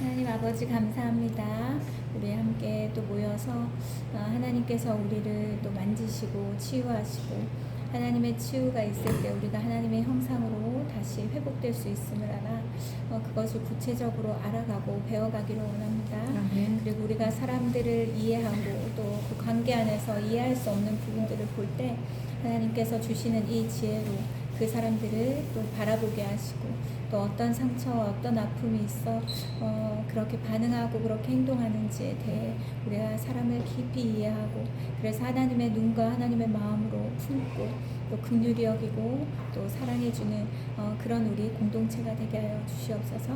하나님 아버지 감사합니다. 우리 함께 또 모여서 하나님께서 우리를 또 만지시고 치유하시고 하나님의 치유가 있을 때 우리가 하나님의 형상으로 다시 회복될 수 있음을 알아 그것을 구체적으로 알아가고 배워가기를 원합니다. 그리고 우리가 사람들을 이해하고 또 그 관계 안에서 이해할 수 없는 부분들을 볼 때 하나님께서 주시는 이 지혜로 그 사람들을 또 바라보게 하시고 또 어떤 상처와 어떤 아픔이 있어 그렇게 반응하고 그렇게 행동하는지에 대해 우리가 사람을 깊이 이해하고 그래서 하나님의 눈과 하나님의 마음으로 품고 또 긍휼히 여기고 또 사랑해주는 그런 우리 공동체가 되게 하여 주시옵소서.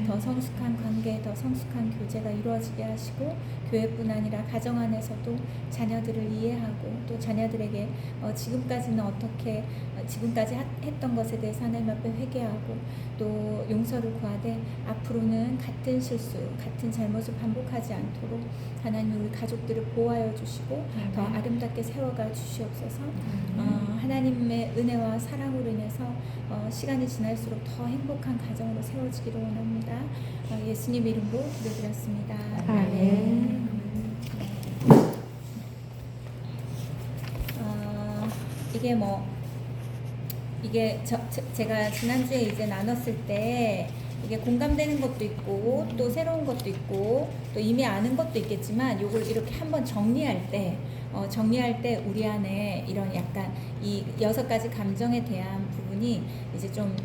더 성숙한 관계, 더 성숙한 교제가 이루어지게 하시고 교회뿐 아니라 가정 안에서도 자녀들을 이해하고 또 자녀들에게 지금까지는 어떻게 지금까지 했던 것에 대해서 하나님 앞에 회개하고 또 용서를 구하되 앞으로는 같은 실수, 같은 잘못을 반복하지 않도록 하나님 우리 가족들을 보호하여 주시고 더 아름답게 세워가 주시옵소서. 하나님의 은혜와 사랑으로 인해서 시간이 지날수록 더 행복한 가정으로 세워지기를 원합니다. 예수님 이름으로 기도드렸습니다. 아멘. 이게 제가 지난주에 이제 나눴을 때 이게 공감되는 것도 있고 또 새로운 것도 있고 또 이미 아는 것도 있겠지만 이걸 이렇게 한번 정리할 때 우리 안에 이런 약간 이 6가지 감정에 대한 부분이 이제 좀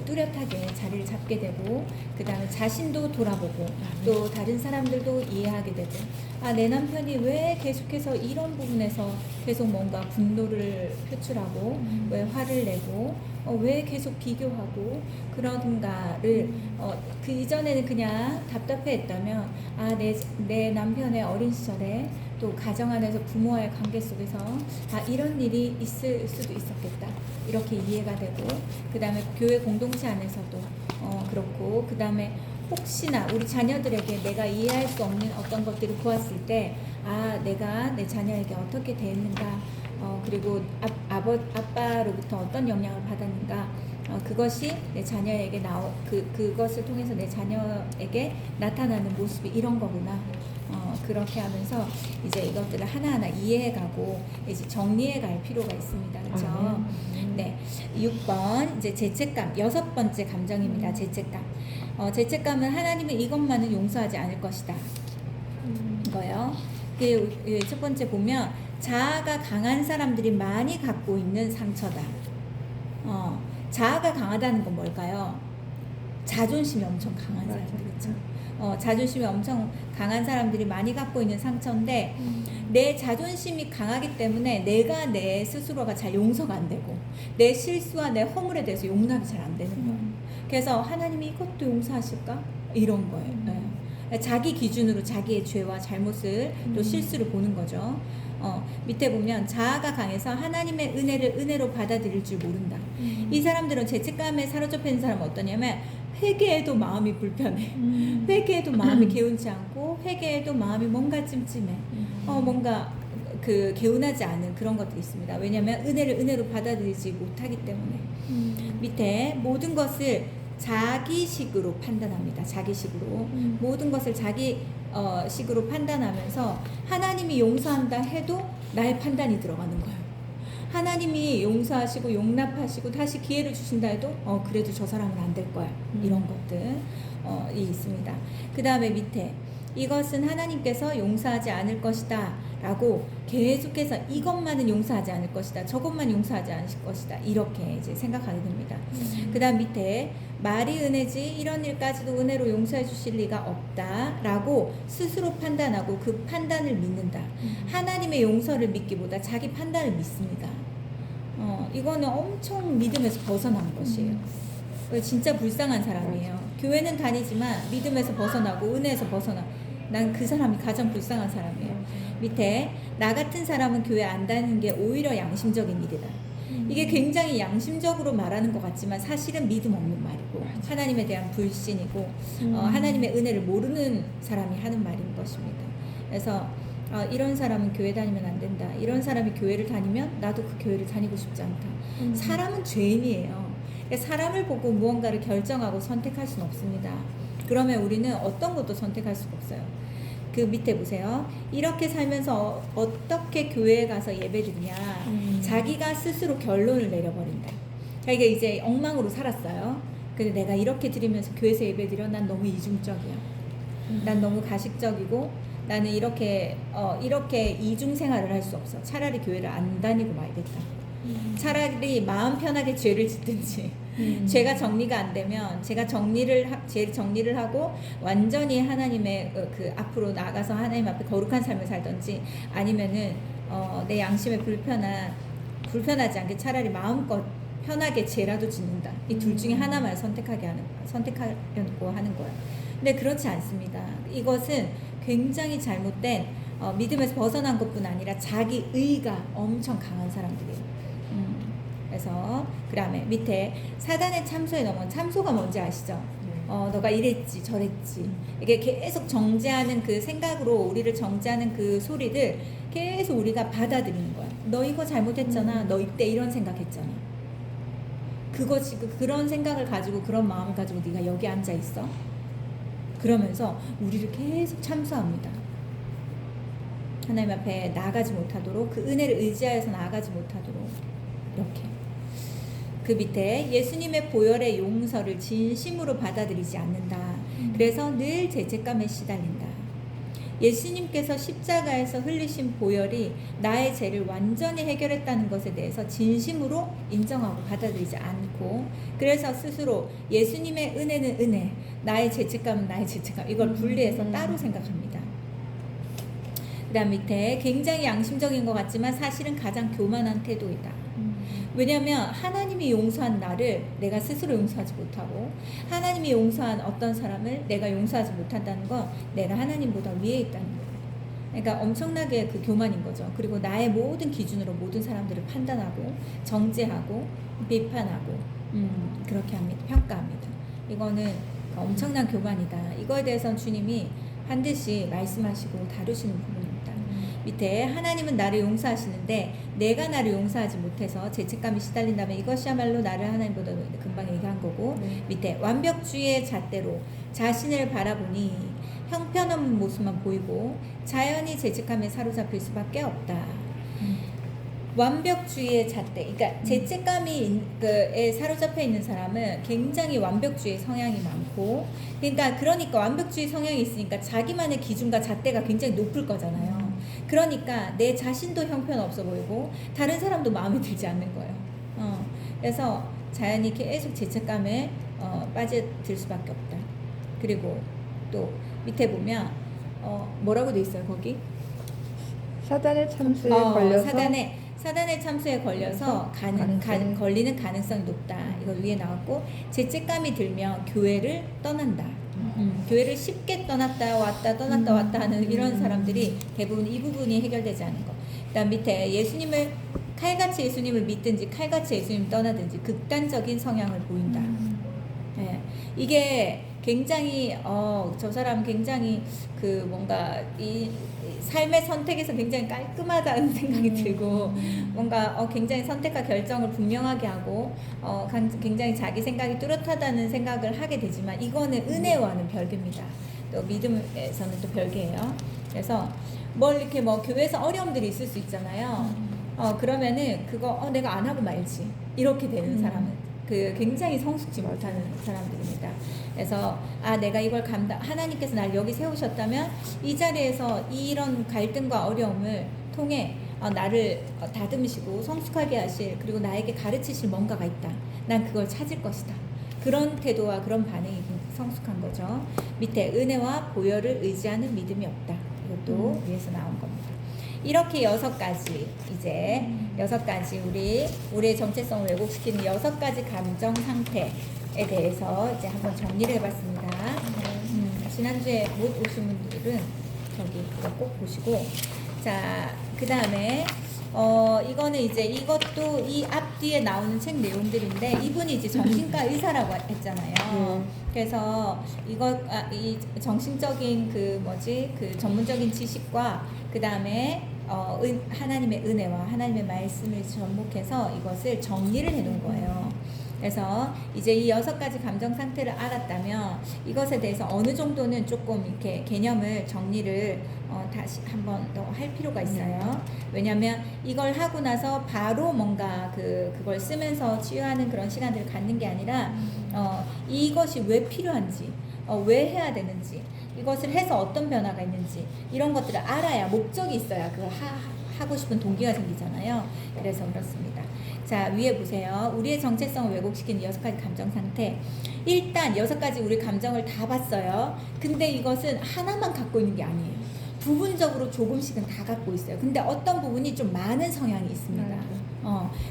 뚜렷하게 자리를 잡게 되고 그 다음에 자신도 돌아보고 또 다른 사람들도 이해하게 되고 내 남편이 왜 계속해서 이런 부분에서 계속 뭔가 분노를 표출하고 왜 화를 내고 왜 계속 비교하고 그런가를 그 이전에는 그냥 답답해했다면 내 남편의 어린 시절에 또 가정 안에서 부모와의 관계 속에서 이런 일이 있을 수도 있었겠다 이렇게 이해가 되고 그 다음에 교회 공동체 안에서도 그렇고 그 다음에 혹시나 우리 자녀들에게 내가 이해할 수 없는 어떤 것들을 보았을 때 내가 내 자녀에게 어떻게 대했는가 그리고 아빠로부터 어떤 영향을 받았는가 그것이 내 자녀에게 그것을 통해서 내 자녀에게 나타나는 모습이 이런 거구나. 그렇게 하면서 이제 이것들을 하나하나 이해해가고 이제 정리해갈 필요가 있습니다. 그렇죠? 네, 6번 이제 죄책감 6번째 감정입니다. 죄책감. 죄책감은 하나님은 이것만은 용서하지 않을 것이다. 이거요. 첫 번째 보면 자아가 강한 사람들이 많이 갖고 있는 상처다. 자아가 강하다는 건 뭘까요? 자존심이 엄청 강한 사람들 그렇죠? 자존심이 엄청 강한 사람들이 많이 갖고 있는 상처인데 내 자존심이 강하기 때문에 내가 내 스스로가 잘 용서가 안 되고 내 실수와 내 허물에 대해서 용납이 잘 안 되는 거예요. 그래서 하나님이 이것도 용서하실까? 이런 거예요. 네. 자기 기준으로 자기의 죄와 잘못을 또 실수를 보는 거죠. 밑에 보면 자아가 강해서 하나님의 은혜를 은혜로 받아들일 줄 모른다. 이 사람들은 죄책감에 사로잡혀 있는 사람은 어떠냐면 회개해도 마음이 불편해. 회개해도 마음이 개운치 않고 회개해도 마음이 뭔가 찜찜해. 뭔가 개운하지 않은 그런 것들이 있습니다. 왜냐하면 은혜를 은혜로 받아들이지 못하기 때문에. 밑에 모든 것을 자기식으로 판단합니다. 자기식으로 모든 것을 자기 식으로 판단하면서 하나님이 용서한다 해도 나의 판단이 들어가는 거예요. 하나님이 용서하시고 용납하시고 다시 기회를 주신다 해도 그래도 저 사람은 안 될 거야. 이런 것들이 있습니다. 그 다음에 밑에 이것은 하나님께서 용서하지 않을 것이다 라고 계속해서 이것만은 용서하지 않을 것이다 저것만 용서하지 않을 것이다 이렇게 이제 생각하게 됩니다. 그 다음 밑에 말이 은혜지 이런 일까지도 은혜로 용서해 주실 리가 없다 라고 스스로 판단하고 그 판단을 믿는다. 하나님의 용서를 믿기보다 자기 판단을 믿습니다. 이거는 엄청 믿음에서 벗어난 것이에요. 진짜 불쌍한 사람이에요. 교회는 다니지만 믿음에서 벗어나고 은혜에서 난 그 사람이 가장 불쌍한 사람이에요. 밑에 나 같은 사람은 교회 안 다니는 게 오히려 양심적인 일이다. 이게 굉장히 양심적으로 말하는 것 같지만 사실은 믿음 없는 말이고 하나님에 대한 불신이고 하나님의 은혜를 모르는 사람이 하는 말인 것입니다. 그래서 이런 사람은 교회 다니면 안 된다. 이런 사람이 교회를 다니면 나도 그 교회를 다니고 싶지 않다. 사람은 죄인이에요. 사람을 보고 무언가를 결정하고 선택할 수는 없습니다. 그러면 우리는 어떤 것도 선택할 수가 없어요. 그 밑에 보세요. 이렇게 살면서 어떻게 교회에 가서 예배드리냐. 자기가 스스로 결론을 내려버린다. 자기가 이제 엉망으로 살았어요. 근데 내가 이렇게 드리면서 교회에서 예배드려? 난 너무 이중적이야. 난 너무 가식적이고 나는 이렇게 이중 생활을 할 수 없어. 차라리 교회를 안 다니고 말겠다. 차라리 마음 편하게 죄를 짓든지 죄가 정리가 안 되면 제가 정리를 하고 완전히 하나님의 그 앞으로 나아가서 하나님 앞에 거룩한 삶을 살든지 아니면은 내 양심에 불편하지 않게 차라리 마음껏 편하게 죄라도 짓는다. 이 둘 중에 하나만 선택하려고 하는 거예요. 근데 그렇지 않습니다. 이것은 굉장히 잘못된 믿음에서 벗어난 것뿐 아니라 자기 의가 엄청 강한 사람들이에요. 그래서 그 다음에 밑에 사단의 참소에 넘어온 참소가 뭔지 아시죠? 너가 이랬지 저랬지 이게 계속 정죄하는 그 생각으로 우리를 정죄하는 그 소리들 계속 우리가 받아들이는 거야. 너 이거 잘못했잖아. 너 이때 이런 생각했잖아. 그런 생각을 가지고 그런 마음을 가지고 네가 여기 앉아 있어. 그러면서 우리를 계속 참소합니다. 하나님 앞에 나아가지 못하도록 그 은혜를 의지하여서 나아가지 못하도록 이렇게. 그 밑에 예수님의 보혈의 용서를 진심으로 받아들이지 않는다. 그래서 늘 죄책감에 시달린다. 예수님께서 십자가에서 흘리신 보혈이 나의 죄를 완전히 해결했다는 것에 대해서 진심으로 인정하고 받아들이지 않고 그래서 스스로 예수님의 은혜는 은혜, 나의 죄책감은 나의 죄책감 이걸 분리해서 따로 생각합니다. 그 다음 밑에 굉장히 양심적인 것 같지만 사실은 가장 교만한 태도이다. 왜냐하면 하나님이 용서한 나를 내가 스스로 용서하지 못하고 하나님이 용서한 어떤 사람을 내가 용서하지 못한다는 건 내가 하나님보다 위에 있다는 거예요. 그러니까 엄청나게 그 교만인 거죠. 그리고 나의 모든 기준으로 모든 사람들을 판단하고 정죄하고 비판하고 그렇게 합니다. 평가합니다. 이거는 엄청난 교만이다. 이거에 대해서는 주님이 반드시 말씀하시고 다루시는 부분입니다. 밑에 하나님은 나를 용서하시는데 내가 나를 용서하지 못해서 죄책감이 시달린다면 이것이야말로 나를 하나님보다 금방 얘기한 거고 밑에 완벽주의의 잣대로 자신을 바라보니 형편없는 모습만 보이고 자연히 죄책감에 사로잡힐 수밖에 없다. 완벽주의의 잣대, 그러니까 죄책감에 사로잡혀 있는 사람은 굉장히 완벽주의 성향이 많고, 그러니까 완벽주의 성향이 있으니까 자기만의 기준과 잣대가 굉장히 높을 거잖아요. 그러니까 내 자신도 형편없어 보이고 다른 사람도 마음에 들지 않는 거예요. 그래서 자연히 계속 죄책감에 빠져들 수밖에 없다. 그리고 또 밑에 보면 뭐라고 돼 있어요 거기? 사단의 참수에 걸려서 사단의 참수에 걸려서 걸리는 가능성이 높다. 이거 위에 나왔고 죄책감이 들면 교회를 떠난다. 교회를 쉽게 떠났다 왔다 하는 이런 사람들이 대부분 이 부분이 해결되지 않은 거. 그다음 밑에 칼같이 예수님을 믿든지 칼같이 예수님을 떠나든지 극단적인 성향을 보인다. 네. 이게 굉장히 저 사람 굉장히 그 뭔가 이 삶의 선택에서 굉장히 깔끔하다는 생각이 들고 뭔가 굉장히 선택과 결정을 분명하게 하고 굉장히 자기 생각이 뚜렷하다는 생각을 하게 되지만 이거는 은혜와는 별개입니다. 또 믿음에서는 또 별개예요. 그래서 이렇게 교회에서 어려움들이 있을 수 있잖아요. 그러면은 그거 내가 안 하고 말지 이렇게 되는 사람은 굉장히 성숙지 못하는 사람들입니다. 그래서 내가 이걸 하나님께서 날 여기 세우셨다면 이 자리에서 이런 갈등과 어려움을 통해 나를 다듬으시고 성숙하게 하실 그리고 나에게 가르치실 뭔가가 있다. 난 그걸 찾을 것이다. 그런 태도와 그런 반응이 성숙한 거죠. 밑에 은혜와 보혈을 의지하는 믿음이 없다. 이것도 위에서 나온 겁니다. 이렇게 6가지 이제 6가지 우리의 정체성을 왜곡시키는 6가지 감정 상태에 대해서 이제 한번 정리를 해봤습니다. 지난주에 못 오신 분들은 저기 꼭 보시고 그 다음에 이거는 이제 이것도 이 앞뒤에 나오는 책 내용들인데 이분이 이제 정신과 의사라고 했잖아요. 그래서 이 정신적인 그 전문적인 지식과 그 다음에 하나님의 은혜와 하나님의 말씀을 접목해서 이것을 정리를 해놓은 거예요. 그래서 이제 이 6가지 감정 상태를 알았다면 이것에 대해서 어느 정도는 조금 이렇게 개념을 정리를 다시 한번 더 할 필요가 있어요. 왜냐하면 이걸 하고 나서 바로 뭔가 그걸 쓰면서 치유하는 그런 시간들을 갖는 게 아니라 이것이 왜 필요한지, 왜 해야 되는지, 이것을 해서 어떤 변화가 있는지 이런 것들을 알아야 목적이 있어야 그걸 하고 싶은 동기가 생기잖아요. 그래서 그렇습니다. 자, 위에 보세요. 우리의 정체성을 왜곡시킨 6가지 감정 상태. 일단 6가지 우리 감정을 다 봤어요. 근데 이것은 하나만 갖고 있는 게 아니에요. 부분적으로 조금씩은 다 갖고 있어요. 근데 어떤 부분이 좀 많은 성향이 있습니다.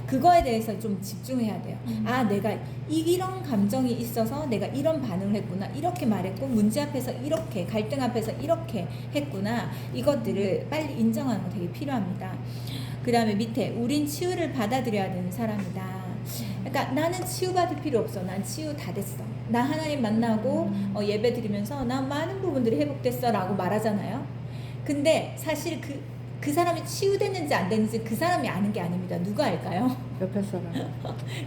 그거에 대해서 좀 집중해야 돼요. 아, 내가 이런 감정이 있어서 내가 이런 반응을 했구나. 이렇게 말했고, 문제 앞에서 이렇게, 갈등 앞에서 이렇게 했구나. 이것들을 빨리 인정하는 거 되게 필요합니다. 그 다음에 밑에, 우린 치유를 받아들여야 되는 사람이다. 그러니까 나는 치유받을 필요 없어. 난 치유 다 됐어. 나 하나님 만나고 예배 드리면서 나 많은 부분들이 회복됐어 라고 말하잖아요. 근데 사실 그 사람이 치유됐는지 안 됐는지 그 사람이 아는 게 아닙니다. 누가 알까요? 옆에 사람.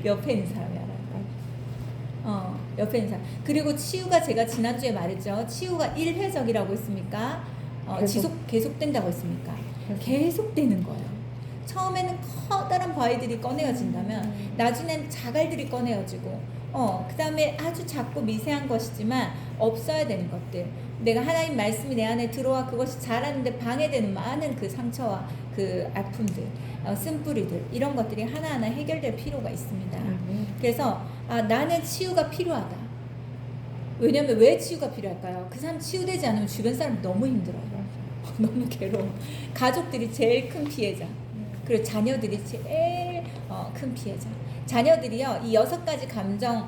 옆에 있는 사람이 알아요. 옆에 있는 사람. 그리고 치유가 제가 지난주에 말했죠. 치유가 1회적이라고 했습니까? 계속된다고 했습니까? 계속되는 거예요. 처음에는 커다란 바위들이 꺼내어진다면 나중엔 자갈들이 꺼내어지고 그 다음에 아주 작고 미세한 것이지만 없어야 되는 것들, 내가 하나님 말씀이 내 안에 들어와 그것이 자라는데 방해되는 많은 그 상처와 그 아픔들, 쓴뿌리들, 이런 것들이 하나하나 해결될 필요가 있습니다. 그래서 나는 치유가 필요하다. 왜냐면 왜 치유가 필요할까요? 그 사람 치유되지 않으면 주변 사람 너무 힘들어요. 너무 괴로워. 가족들이 제일 큰 피해자, 그리고 자녀들이 제일 큰 피해자. 자녀들이요, 이 6가지 감정,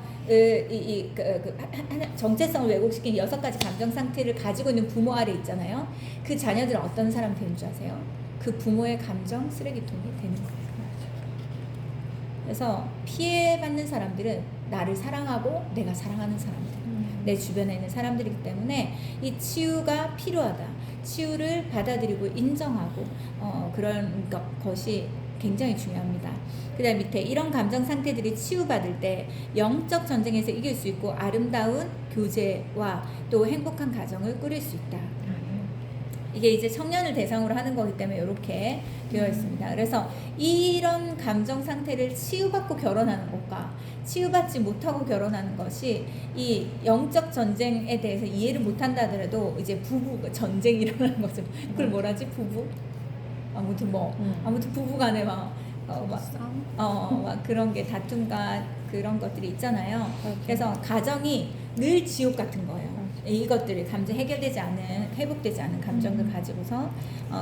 정체성을 왜곡시킨 6가지 감정 상태를 가지고 있는 부모 아래 있잖아요. 그 자녀들은 어떤 사람이 되는 줄 아세요? 그 부모의 감정 쓰레기통이 되는 거예요. 그래서 피해받는 사람들은 나를 사랑하고 내가 사랑하는 사람들, 내 주변에 있는 사람들이기 때문에 이 치유가 필요하다. 치유를 받아들이고 인정하고 그런 것이 굉장히 중요합니다. 그 다음 밑에, 이런 감정 상태들이 치유받을 때 영적 전쟁에서 이길 수 있고 아름다운 교제와 또 행복한 가정을 꾸릴 수 있다. 이게 이제 청년을 대상으로 하는 거기 때문에 이렇게 되어 있습니다. 그래서 이런 감정 상태를 치유받고 결혼하는 것과 치유받지 못하고 결혼하는 것이 이 영적 전쟁에 대해서 이해를 못한다 하더라도 이제 부부 전쟁이 일어나는 거죠. 그걸 뭐라지? 부부? 아무튼 부부간에 막 그런 게 다툼과 그런 것들이 있잖아요. 그래서 가정이 늘 지옥 같은 거예요. 이것들이 감정 회복되지 않은 감정들 가지고서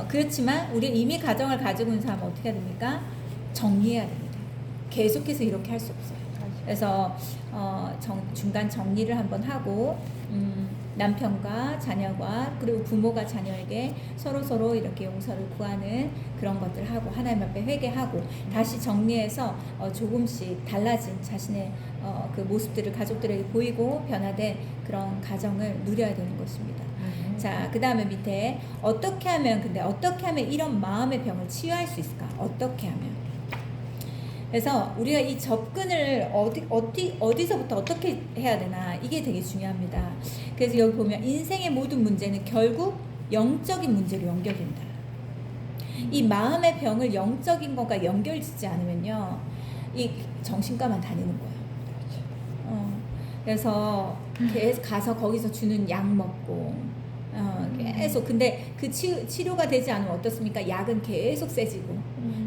그렇지만 우리 이미 가정을 가지고 있는 사람은 어떻게 해야 됩니까? 정리해야 됩니다. 계속해서 이렇게 할 수 없어요. 그래서 중간 정리를 한번 하고 남편과 자녀가 그리고 부모가 자녀에게 서로 이렇게 용서를 구하는 그런 것들을 하고 하나님 앞에 회개하고 다시 정리해서 조금씩 달라진 자신의 그 모습들을 가족들에게 보이고 변화된 그런 가정을 누려야 되는 것입니다. 자, 그 다음에 밑에, 어떻게 하면 이런 마음의 병을 치유할 수 있을까? 어떻게 하면? 그래서 우리가 이 접근을 어디서부터 어떻게 해야 되나, 이게 되게 중요합니다. 그래서 여기 보면 인생의 모든 문제는 결국 영적인 문제로 연결된다. 이 마음의 병을 영적인 것과 연결짓지 않으면요, 이 정신과만 다니는 거예요. 그래서 계속 가서 거기서 주는 약 먹고 계속, 근데 그 치료가 되지 않으면 어떻습니까? 약은 계속 세지고,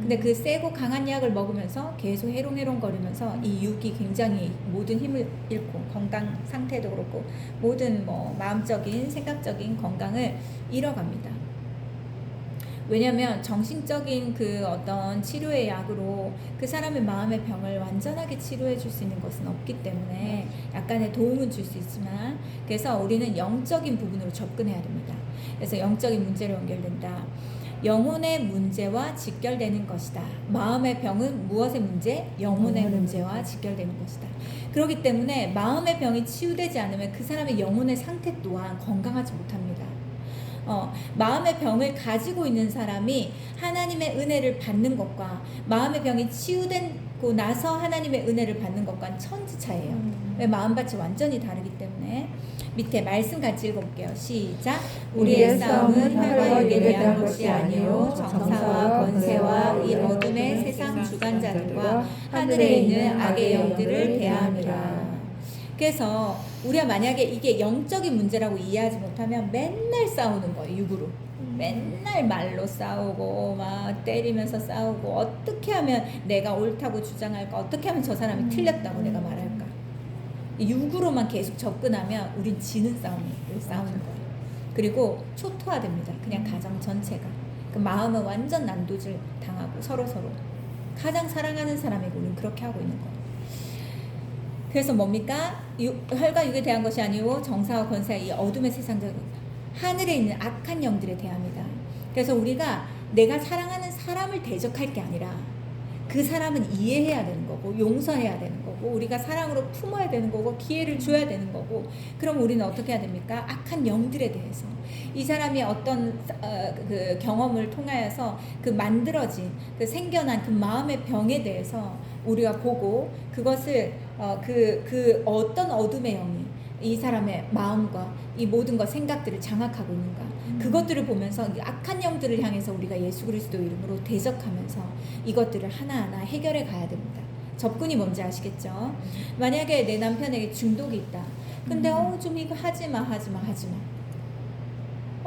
근데 그 세고 강한 약을 먹으면서 계속 해롱해롱거리면서 이 육이 굉장히 모든 힘을 잃고 건강 상태도 그렇고 모든 마음적인 생각적인 건강을 잃어갑니다. 왜냐하면 정신적인 그 어떤 치료의 약으로 그 사람의 마음의 병을 완전하게 치료해 줄 수 있는 것은 없기 때문에 약간의 도움은 줄 수 있지만, 그래서 우리는 영적인 부분으로 접근해야 됩니다. 그래서 영적인 문제로 연결된다. 영혼의 문제와 직결되는 것이다. 마음의 병은 무엇의 문제? 영혼의 문제와 직결되는 것이다. 그렇기 때문에 마음의 병이 치유되지 않으면 그 사람의 영혼의 상태 또한 건강하지 못합니다. 마음의 병을 가지고 있는 사람이 하나님의 은혜를 받는 것과 마음의 병이 치유된 받고 나서 하나님의 은혜를 받는 것과는 천지 차이예요. 왜 마음밭이 완전히 다르기 때문에. 밑에 말씀 같이 읽어볼게요. 시작. 우리의 싸움은 혈과 육에 대한 것이 아니요 정사와 권세와 이 어둠의 세상 주관자들과 하늘에 있는 악의 영들을 대함이라. 그래서 우리가 만약에 이게 영적인 문제라고 이해하지 못하면 맨날 싸우는 거예요. 육으로. 맨날 말로 싸우고 막 때리면서 싸우고 어떻게 하면 내가 옳다고 주장할까, 어떻게 하면 저 사람이 틀렸다고 내가 말할까. 육으로만 계속 접근하면 우린 지는 싸움을 싸우는 거예요. 그리고 초토화됩니다. 그냥 가정 전체가. 그 마음은 완전 난도질 당하고 서로 가장 사랑하는 사람에게 우리는 그렇게 하고 있는 거예요. 그래서 뭡니까? 혈과 육에 대한 것이 아니고 정사와 권세와 이 어둠의 세상들, 하늘에 있는 악한 영들에 대합니다. 그래서 우리가 내가 사랑하는 사람을 대적할 게 아니라 그 사람은 이해해야 되는 거고 용서해야 되는 거고 우리가 사랑으로 품어야 되는 거고 기회를 줘야 되는 거고. 그럼 우리는 어떻게 해야 됩니까? 악한 영들에 대해서 이 사람이 어떤 그 경험을 통하여서 그 만들어진 그 생겨난 그 마음의 병에 대해서 우리가 보고 그것을 그 어떤 어둠의 영이 이 사람의 마음과 이 모든 것 생각들을 장악하고 있는가, 그것들을 보면서 이 악한 영들을 향해서 우리가 예수 그리스도 이름으로 대적하면서 이것들을 하나하나 해결해 가야 됩니다. 접근이 뭔지 아시겠죠? 만약에 내 남편에게 중독이 있다. 근데 좀 이거 하지마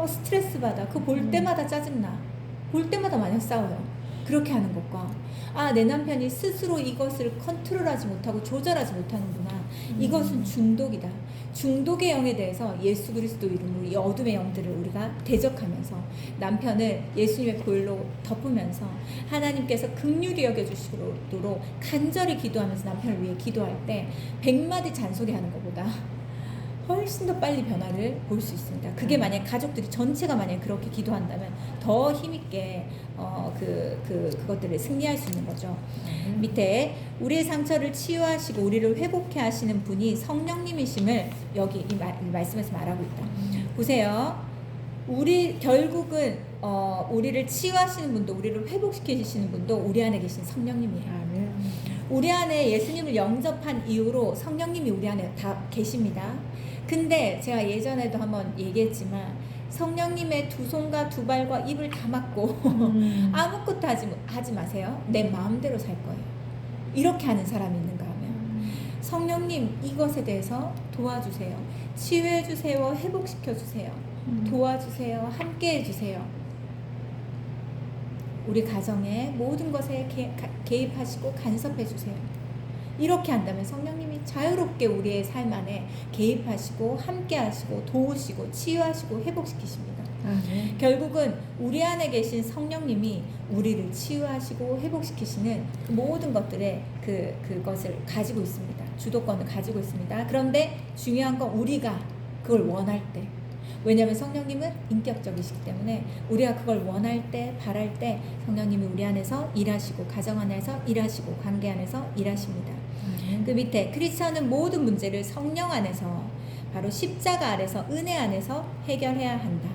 스트레스 받아. 그거 볼 때마다 짜증나. 볼 때마다 마냥 싸워요. 그렇게 하는 것과 내 남편이 스스로 이것을 컨트롤하지 못하고 조절하지 못하는구나. 이것은 중독이다. 중독의 영에 대해서 예수 그리스도 이름으로 이 어둠의 영들을 우리가 대적하면서 남편을 예수님의 보혈로 덮으면서 하나님께서 긍휼히 여겨주시도록 간절히 기도하면서 남편을 위해 기도할 때 100마디 잔소리하는 것보다 훨씬 더 빨리 변화를 볼 수 있습니다. 그게 만약 가족들이 전체가 만약 그렇게 기도한다면 더 힘있게 그것들을 승리할 수 있는 거죠. 밑에 우리의 상처를 치유하시고 우리를 회복해 하시는 분이 성령님이심을 여기 이 말씀에서 말하고 있다. 보세요. 우리 결국은 우리를 치유하시는 분도 우리를 회복시키시는 분도 우리 안에 계신 성령님이에요. 우리 안에 예수님을 영접한 이후로 성령님이 우리 안에 다 계십니다. 근데 제가 예전에도 한번 얘기했지만 성령님의 두 손과 두 발과 입을 다 막고 아무것도 하지 마세요. 내 마음대로 살 거예요. 이렇게 하는 사람이 있는가 하면 성령님 이것에 대해서 도와주세요. 치유해 주세요. 회복시켜 주세요. 도와주세요. 함께 해주세요. 우리 가정의 모든 것에 개입하시고 간섭해 주세요. 이렇게 한다면 성령님이 자유롭게 우리의 삶 안에 개입하시고 함께 하시고 도우시고 치유하시고 회복시키십니다. 결국은 우리 안에 계신 성령님이 우리를 치유하시고 회복시키시는 그 모든 것들의 그것을 가지고 있습니다. 주도권을 가지고 있습니다. 그런데 중요한 건 우리가 그걸 원할 때, 왜냐하면 성령님은 인격적이시기 때문에 우리가 그걸 원할 때, 바랄 때 성령님이 우리 안에서 일하시고 가정 안에서 일하시고 관계 안에서 일하십니다. 그 밑에 크리스천은 모든 문제를 성령 안에서 바로 십자가 아래서 은혜 안에서 해결해야 한다.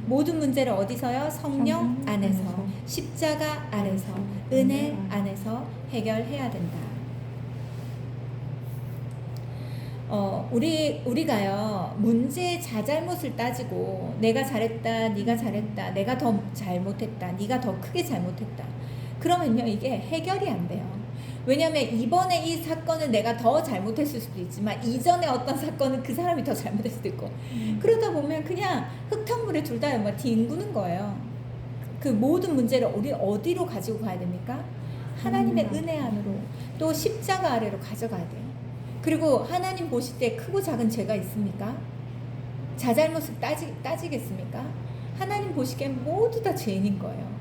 모든 문제를 어디서요? 성령 안에서 십자가 아래서 은혜 안에서 해결해야 된다. 우리가요 문제의 자잘못을 따지고 내가 잘했다, 네가 잘했다, 내가 더 잘못했다, 네가 더 크게 잘못했다. 그러면요 이게 해결이 안 돼요. 왜냐하면 이번에 이 사건은 내가 더 잘못했을 수도 있지만 이전에 어떤 사건은 그 사람이 더 잘못했을 수도 있고 그러다 보면 그냥 흙탕물에 둘 다 뒹구는 거예요. 그 모든 문제를 우리 어디로 가지고 가야 됩니까? 하나님의 은혜 안으로, 또 십자가 아래로 가져가야 돼요. 그리고 하나님 보실 때 크고 작은 죄가 있습니까? 자잘못을 따지겠습니까? 하나님 보시기엔 모두 다 죄인인 거예요.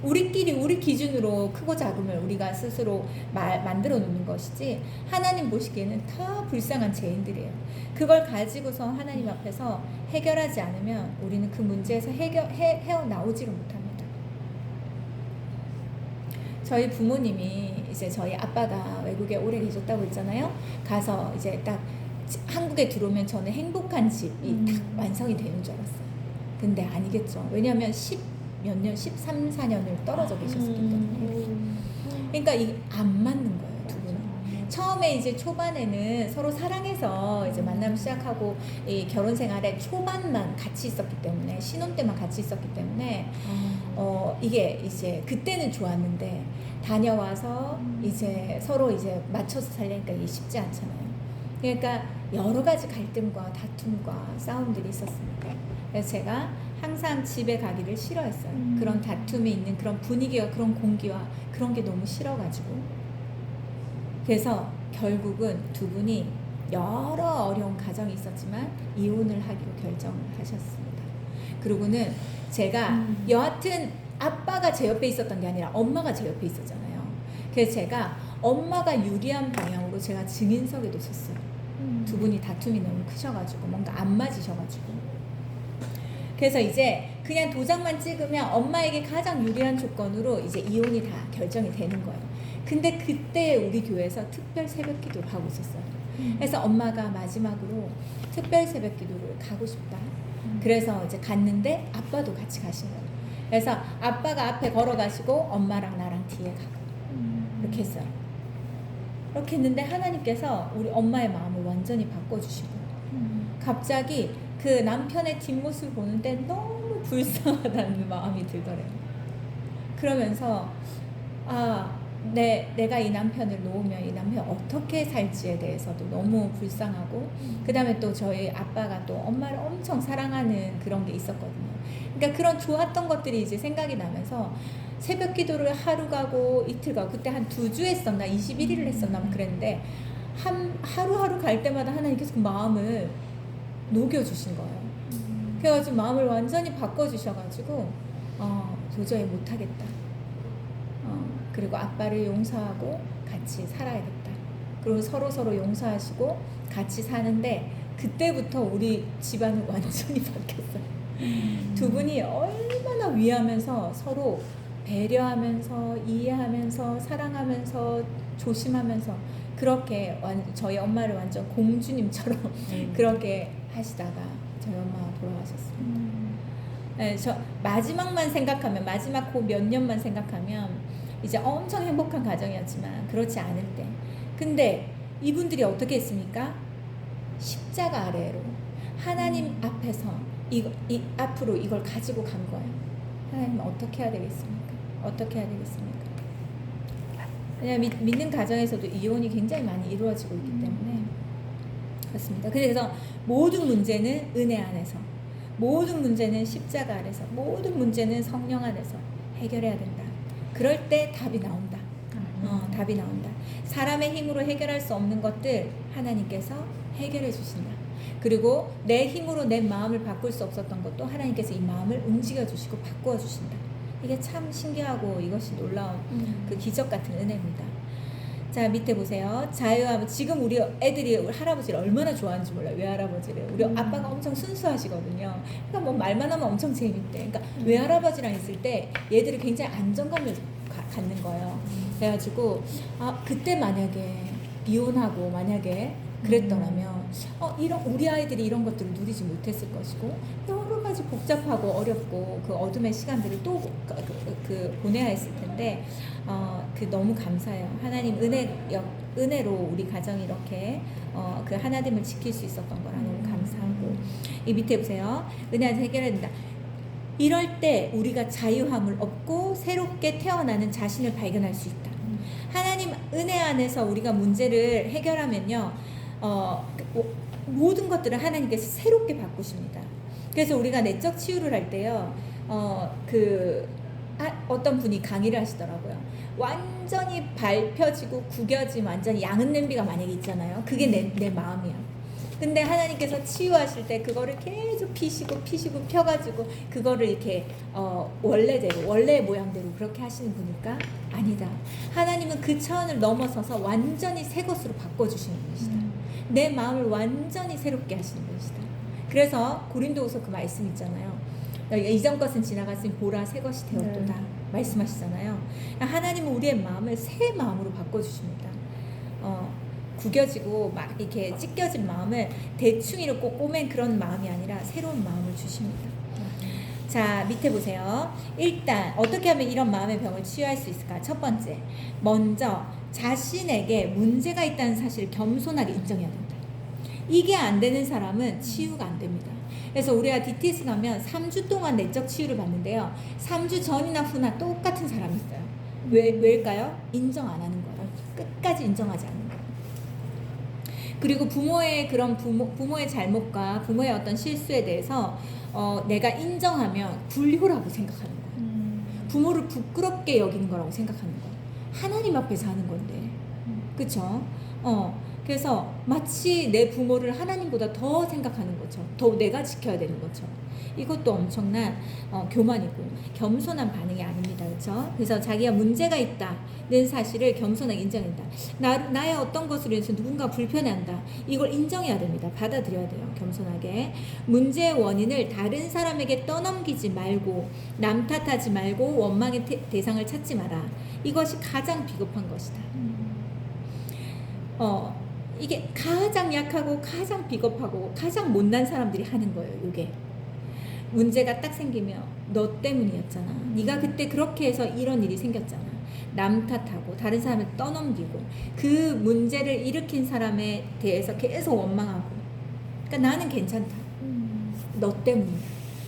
우리끼리 우리 기준으로 크고 작음을 우리가 스스로 만들어 놓는 것이지 하나님 보시기에는 다 불쌍한 죄인들이에요. 그걸 가지고서 하나님 앞에서 해결하지 않으면 우리는 그 문제에서 헤어나오지를 못합니다. 저희 부모님이 이제 저희 아빠가 외국에 오래 계셨다고 했잖아요. 가서 이제 딱 한국에 들어오면 저는 행복한 집이 딱 완성이 되는 줄 알았어요. 근데 아니겠죠. 왜냐하면 13, 14년을 떨어져 계셨기 때문에 그러니까 이게 안 맞는 거예요, 두 분은. 처음에 이제 초반에는 서로 사랑해서 이제 만남 시작하고 이 결혼 생활의 초반만 같이 있었기 때문에, 신혼 때만 같이 있었기 때문에 이게 이제 그때는 좋았는데 다녀와서 이제 서로 이제 맞춰서 살려니까 이게 쉽지 않잖아요. 그러니까 여러 가지 갈등과 다툼과 싸움들이 있었습니다. 그래서 제가 항상 집에 가기를 싫어했어요. 그런 다툼이 있는 그런 분위기와 그런 공기와 그런 게 너무 싫어가지고. 그래서 결국은 두 분이 여러 어려운 가정이 있었지만 이혼을 하기로 결정을 하셨습니다. 그리고는 제가 여하튼 아빠가 제 옆에 있었던 게 아니라 엄마가 제 옆에 있었잖아요. 그래서 제가 엄마가 유리한 방향으로 제가 증인석에도 섰어요. 두 분이 다툼이 너무 크셔가지고 뭔가 안 맞으셔가지고. 그래서 이제 그냥 도장만 찍으면 엄마에게 가장 유리한 조건으로 이제 이혼이 다 결정이 되는 거예요. 근데 그때 우리 교회에서 특별 새벽 기도를 하고 있었어요. 그래서 엄마가 마지막으로 특별 새벽 기도를 가고 싶다. 그래서 이제 갔는데 아빠도 같이 가신 거예요. 그래서 아빠가 앞에 걸어가시고 엄마랑 나랑 뒤에 가고 이렇게 했어요. 그렇게 했는데 하나님께서 우리 엄마의 마음을 완전히 바꿔주시고 갑자기 그 남편의 뒷모습을 보는데 너무 불쌍하다는 마음이 들더래요. 그러면서 내가 이 남편을 놓으면 이 남편이 어떻게 살지에 대해서도 너무 불쌍하고, 그 다음에 또 저희 아빠가 또 엄마를 엄청 사랑하는 그런 게 있었거든요. 그러니까 그런 좋았던 것들이 이제 생각이 나면서 새벽 기도를 하루 가고 이틀 가고, 그때 한 2주 했었나 21일을 했었나 그랬는데 하루하루 갈 때마다 하나님께서 그 마음을 녹여주신 거예요. 그래가지고 마음을 완전히 바꿔주셔가지고 도저히 못하겠다. 그리고 아빠를 용서하고 같이 살아야겠다. 그리고 서로 용서하시고 같이 사는데 그때부터 우리 집안은 완전히 바뀌었어요. 두 분이 얼마나 위하면서 서로 배려하면서 이해하면서 사랑하면서 조심하면서 그렇게 저희 엄마를 완전 공주님처럼 그렇게 하시다가 저희 엄마가 돌아가셨습니다. 네, 저 마지막만 생각하면, 마지막 그 몇 년만 생각하면 이제 엄청 행복한 가정이었지만 그렇지 않을 때, 근데 이분들이 어떻게 했습니까? 십자가 아래로 하나님 앞에서 앞으로 이걸 가지고 간 거예요. 하나님 어떻게 해야 되겠습니까? 어떻게 해야 되겠습니까? 왜냐하면 믿는 가정에서도 이혼이 굉장히 많이 이루어지고 있기 때문에 그렇습니다. 그래서 모든 문제는 은혜 안에서, 모든 문제는 십자가 아래서, 모든 문제는 성령 안에서 해결해야 된다. 그럴 때 답이 나온다. 답이 나온다. 사람의 힘으로 해결할 수 없는 것들 하나님께서 해결해 주신다. 그리고 내 힘으로 내 마음을 바꿀 수 없었던 것도 하나님께서 이 마음을 움직여 주시고 바꾸어 주신다. 이게 참 신기하고 이것이 놀라운 그 기적 같은 은혜입니다. 자, 밑에 보세요. 자유하면 지금 우리 애들이 우리 할아버지를 얼마나 좋아하는지 몰라요. 외할아버지를. 우리 아빠가 엄청 순수하시거든요. 그러니까 뭐 말만 하면 엄청 재밌대. 그러니까 외할아버지랑 있을 때 얘들이 굉장히 안정감을 갖는 거예요. 그래가지고 그때 만약에 이혼하고 만약에 그랬더라면 이런 우리 아이들이 이런 것들을 누리지 못했을 것이고 여러 가지 복잡하고 어렵고 그 어둠의 시간들을 또 보내야 했을 텐데 너무 감사해요. 하나님 은혜로 우리 가정이 이렇게 그 하나님을 지킬 수 있었던 거라 너무 감사하고, 이 밑에 보세요. 은혜 안에서 해결해야 된다. 이럴 때 우리가 자유함을 얻고 새롭게 태어나는 자신을 발견할 수 있다. 하나님 은혜 안에서 우리가 문제를 해결하면요, 모든 것들을 하나님께서 새롭게 바꾸십니다. 그래서 우리가 내적 치유를 할 때요, 어떤 분이 강의를 하시더라고요. 완전히 밟혀지고 구겨진 완전히 양은 냄비가 만약에 있잖아요. 그게 내 마음이야. 근데 하나님께서 치유하실 때 그거를 계속 피시고 펴가지고 그거를 이렇게 원래대로, 원래의 모양대로 그렇게 하시는 분일까? 아니다. 하나님은 그 차원을 넘어서서 완전히 새 것으로 바꿔주시는 분이시다. 내 마음을 완전히 새롭게 하시는 분이시다. 그래서 고린도후서 그 말씀 있잖아요. 이전 것은 지나갔으니 보라 새 것이 되었도다. 말씀하시잖아요. 하나님은 우리의 마음을 새 마음으로 바꿔주십니다. 구겨지고 막 이렇게 찢겨진 마음을 대충 이렇게 꼬맨 그런 마음이 아니라 새로운 마음을 주십니다. 자, 밑에 보세요. 일단 어떻게 하면 이런 마음의 병을 치유할 수 있을까? 첫 번째, 먼저 자신에게 문제가 있다는 사실을 겸손하게 인정해야 된다. 이게 안 되는 사람은 치유가 안 됩니다. 그래서 우리가 DTS 가면 3주 동안 내적 치유를 받는데요. 3주 전이나 후나 똑같은 사람이 있어요. 왜일까요? 인정 안 하는 거예요. 끝까지 인정하지 않는 거예요. 그리고 부모의 그런 부모의 잘못과 부모의 어떤 실수에 대해서 내가 인정하면 불효라고 생각하는 거예요. 부모를 부끄럽게 여기는 거라고 생각하는 거예요. 하나님 앞에서 하는 건데, 그쵸? 그래서 마치 내 부모를 하나님보다 더 생각하는 거죠. 더 내가 지켜야 되는 거죠. 이것도 엄청난 교만이고 겸손한 반응이 아닙니다. 그렇죠? 그래서 자기가 문제가 있다는 사실을 겸손하게 인정한다. 나의 어떤 것으로 인해서 누군가 불편해한다. 이걸 인정해야 됩니다. 받아들여야 돼요. 겸손하게. 문제의 원인을 다른 사람에게 떠넘기지 말고 남 탓하지 말고 원망의 대상을 찾지 마라. 이것이 가장 비겁한 것이다. 이게 가장 약하고 가장 비겁하고 가장 못난 사람들이 하는 거예요. 이게 문제가 딱 생기면 너 때문이었잖아. 네가 그때 그렇게 해서 이런 일이 생겼잖아. 남 탓하고 다른 사람을 떠넘기고 그 문제를 일으킨 사람에 대해서 계속 원망하고, 그러니까 나는 괜찮다. 너 때문이야.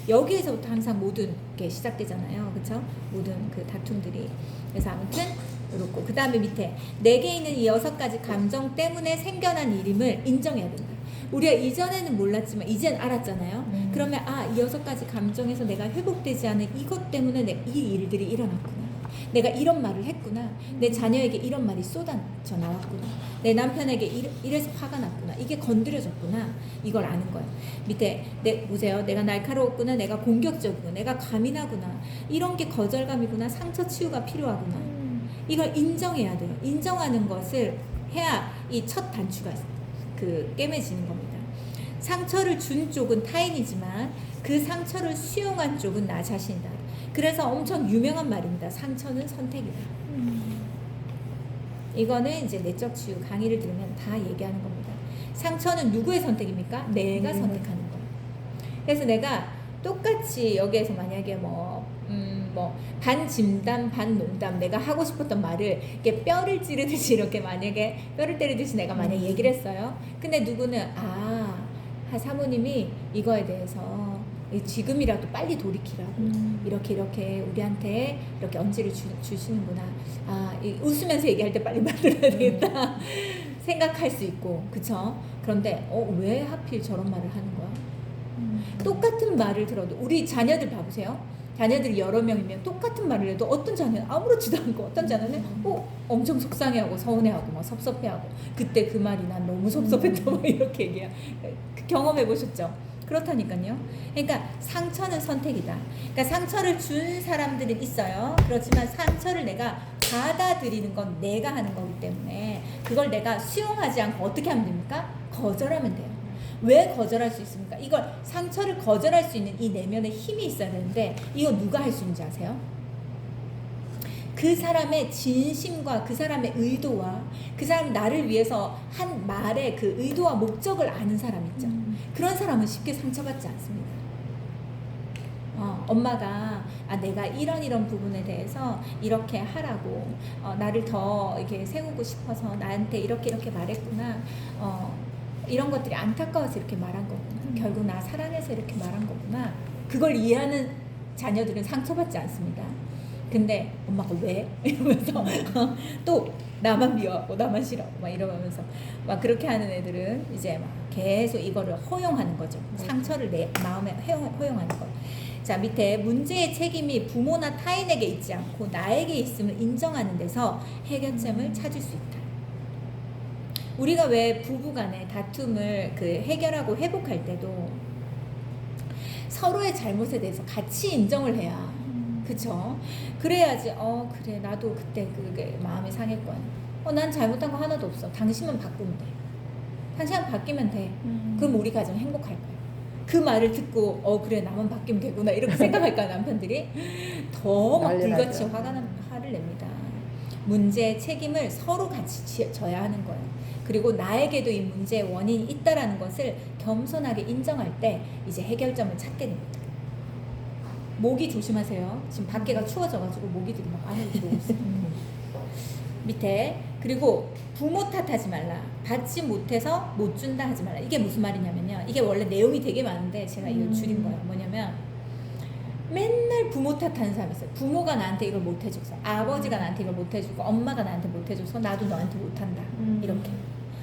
여기에서부터 항상 모든 게 시작되잖아요. 그렇죠? 모든 그 다툼들이. 그래서 아무튼 그렇고, 그 다음에 밑에 내게 있는 이 6가지 감정 때문에 생겨난 일임을 인정해야 된다. 우리가 이전에는 몰랐지만 이젠 알았잖아요. 그러면 이 6가지 감정에서 내가 회복되지 않은 이것 때문에 이 일들이 일어났구나. 내가 이런 말을 했구나. 내 자녀에게 이런 말이 쏟아져 나왔구나. 내 남편에게 이래서 화가 났구나. 이게 건드려졌구나. 이걸 아는 거예요. 밑에 보세요. 내가 날카로웠구나. 내가 공격적이구나. 내가 과민하구나. 이런 게 거절감이구나. 상처 치유가 필요하구나. 이걸 인정해야 돼요. 인정하는 것을 해야 이 첫 단추가 깨매지는 겁니다. 상처를 준 쪽은 타인이지만 그 상처를 수용한 쪽은 나 자신이다. 그래서 엄청 유명한 말입니다. 상처는 선택이다. 이거는 이제 내적 치유 강의를 들으면 다 얘기하는 겁니다. 상처는 누구의 선택입니까? 내가 선택하는 거예요. 그래서 내가 똑같이 여기에서 만약에 반 진담 반 농담 내가 하고 싶었던 말을 이렇게 뼈를 찌르듯이 이렇게 만약에 뼈를 때리듯이 내가 만약에 얘기를 했어요. 근데 누구는 사모님이 이거에 대해서 지금이라도 빨리 돌이키라고 이렇게 우리한테 이렇게 언지를 주시는구나. 웃으면서 얘기할 때 빨리 만들어야 되겠다 생각할 수 있고, 그쵸? 그런데 왜 하필 저런 말을 하는 거야? 똑같은 말을 들어도 우리 자녀들 봐보세요. 자녀들이 여러 명이면 똑같은 말을 해도 어떤 자녀는 아무렇지도 않고 어떤 자녀는 엄청 속상해하고 서운해하고 막 섭섭해하고 그때 그 말이 난 너무 섭섭했다 막 이렇게 얘기해요. 경험해 보셨죠? 그렇다니까요. 그러니까 상처는 선택이다. 그러니까 상처를 준 사람들은 있어요. 그렇지만 상처를 내가 받아들이는 건 내가 하는 거기 때문에 그걸 내가 수용하지 않고 어떻게 하면 됩니까? 거절하면 돼요. 왜 거절할 수 있습니까? 이걸 상처를 거절할 수 있는 이 내면에 힘이 있어야 되는데 이거 누가 할 수 있는지 아세요? 그 사람의 진심과 그 사람의 의도와 그 사람이 나를 위해서 한 말의 그 의도와 목적을 아는 사람 있죠. 그런 사람은 쉽게 상처받지 않습니다. 엄마가 내가 이런 부분에 대해서 이렇게 하라고 나를 더 이렇게 세우고 싶어서 나한테 이렇게 말했구나. 이런 것들이 안타까워서 이렇게 말한 거구나. 결국 나 사랑해서 이렇게 말한 거구나. 그걸 이해하는 자녀들은 상처받지 않습니다. 근데 엄마가 왜? 이러면서 또 나만 미워하고 나만 싫어하고 막 이러면서 막 그렇게 하는 애들은 이제 막 계속 이거를 허용하는 거죠. 상처를 내 마음에 허용하는 거. 자, 밑에 문제의 책임이 부모나 타인에게 있지 않고 나에게 있음을 인정하는 데서 해결점을 찾을 수 있다. 우리가 왜 부부간의 다툼을 해결하고 회복할 때도 서로의 잘못에 대해서 같이 인정을 해야, 그쵸? 그래야지 그래 나도 그때 그게 마음이 상했거든. 난 잘못한 거 하나도 없어. 당신만 바꾸면 돼. 당신만 바뀌면 돼. 그럼 우리 가정 행복할 거야. 그 말을 듣고 그래 나만 바뀌면 되구나 이렇게 생각할까 남편들이 더 막 불같이 화를 냅니다. 문제의 책임을 서로 같이 져야 하는 거예요. 그리고 나에게도 이 문제의 원인이 있다라는 것을 겸손하게 인정할 때 이제 해결점을 찾게 됩니다. 모기 조심하세요. 지금 밖에가 추워져가지고 모기들이 막 안으로 들어오고 있어요. 밑에 그리고 부모 탓하지 말라. 받지 못해서 못 준다 하지 말라. 이게 무슨 말이냐면요. 이게 원래 내용이 되게 많은데 제가 이걸 줄인 거예요. 뭐냐면 맨날 부모 탓하는 사람이 있어요. 부모가 나한테 이걸 못 해줘서, 아버지가 나한테 이걸 못 해주고, 엄마가 나한테 못 해줘서 나도 너한테 못한다. 이렇게.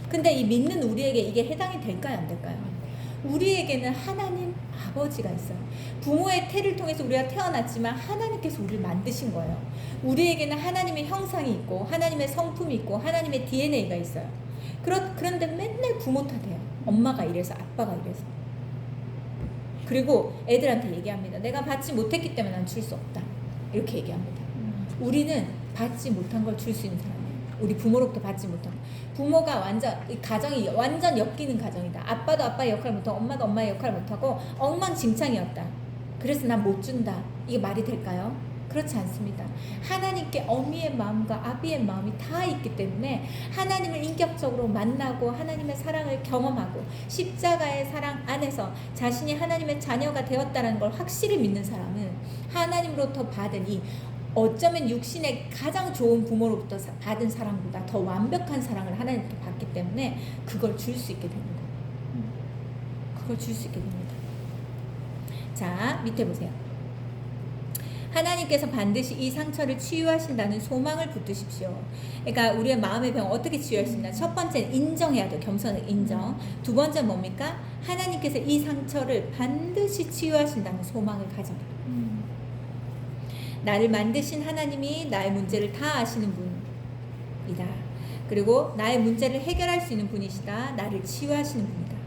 근데 이 믿는 우리에게 이게 해당이 될까요, 안 될까요? 우리에게는 하나님 아버지가 있어요. 부모의 태를 통해서 우리가 태어났지만 하나님께서 우리를 만드신 거예요. 우리에게는 하나님의 형상이 있고 하나님의 성품이 있고 하나님의 DNA가 있어요. 그런데 맨날 부모 탓해요. 엄마가 이래서, 아빠가 이래서. 그리고 애들한테 얘기합니다. 내가 받지 못했기 때문에 난 줄 수 없다. 이렇게 얘기합니다. 우리는 받지 못한 걸 줄 수 있는 사람이에요. 우리 부모로부터 받지 못한 거. 부모가 이 가정이 완전 엮이는 가정이다. 아빠도 아빠의 역할을 못하고 엄마도 엄마의 역할을 못하고 엉망진창이었다. 그래서 난 못 준다. 이게 말이 될까요? 그렇지 않습니다. 하나님께 어미의 마음과 아비의 마음이 다 있기 때문에 하나님을 인격적으로 만나고 하나님의 사랑을 경험하고 십자가의 사랑 안에서 자신이 하나님의 자녀가 되었다는 걸 확실히 믿는 사람은 하나님으로부터 받은 이 어쩌면 육신의 가장 좋은 부모로부터 받은 사랑보다 더 완벽한 사랑을 하나님부터 받기 때문에 그걸 줄 수 있게 되는 거예요. 그걸 줄 수 있게 됩니다. 자, 밑에 보세요. 하나님께서 반드시 이 상처를 치유하신다는 소망을 붙드십시오. 그러니까 우리의 마음의 병 어떻게 치유할 수 있나? 첫 번째는 인정해야 돼요. 겸손의 인정. 두 번째 뭡니까? 하나님께서 이 상처를 반드시 치유하신다는 소망을 가져라. 나를 만드신 하나님이 나의 문제를 다 아시는 분이다. 그리고 나의 문제를 해결할 수 있는 분이시다. 나를 치유하시는 분이다.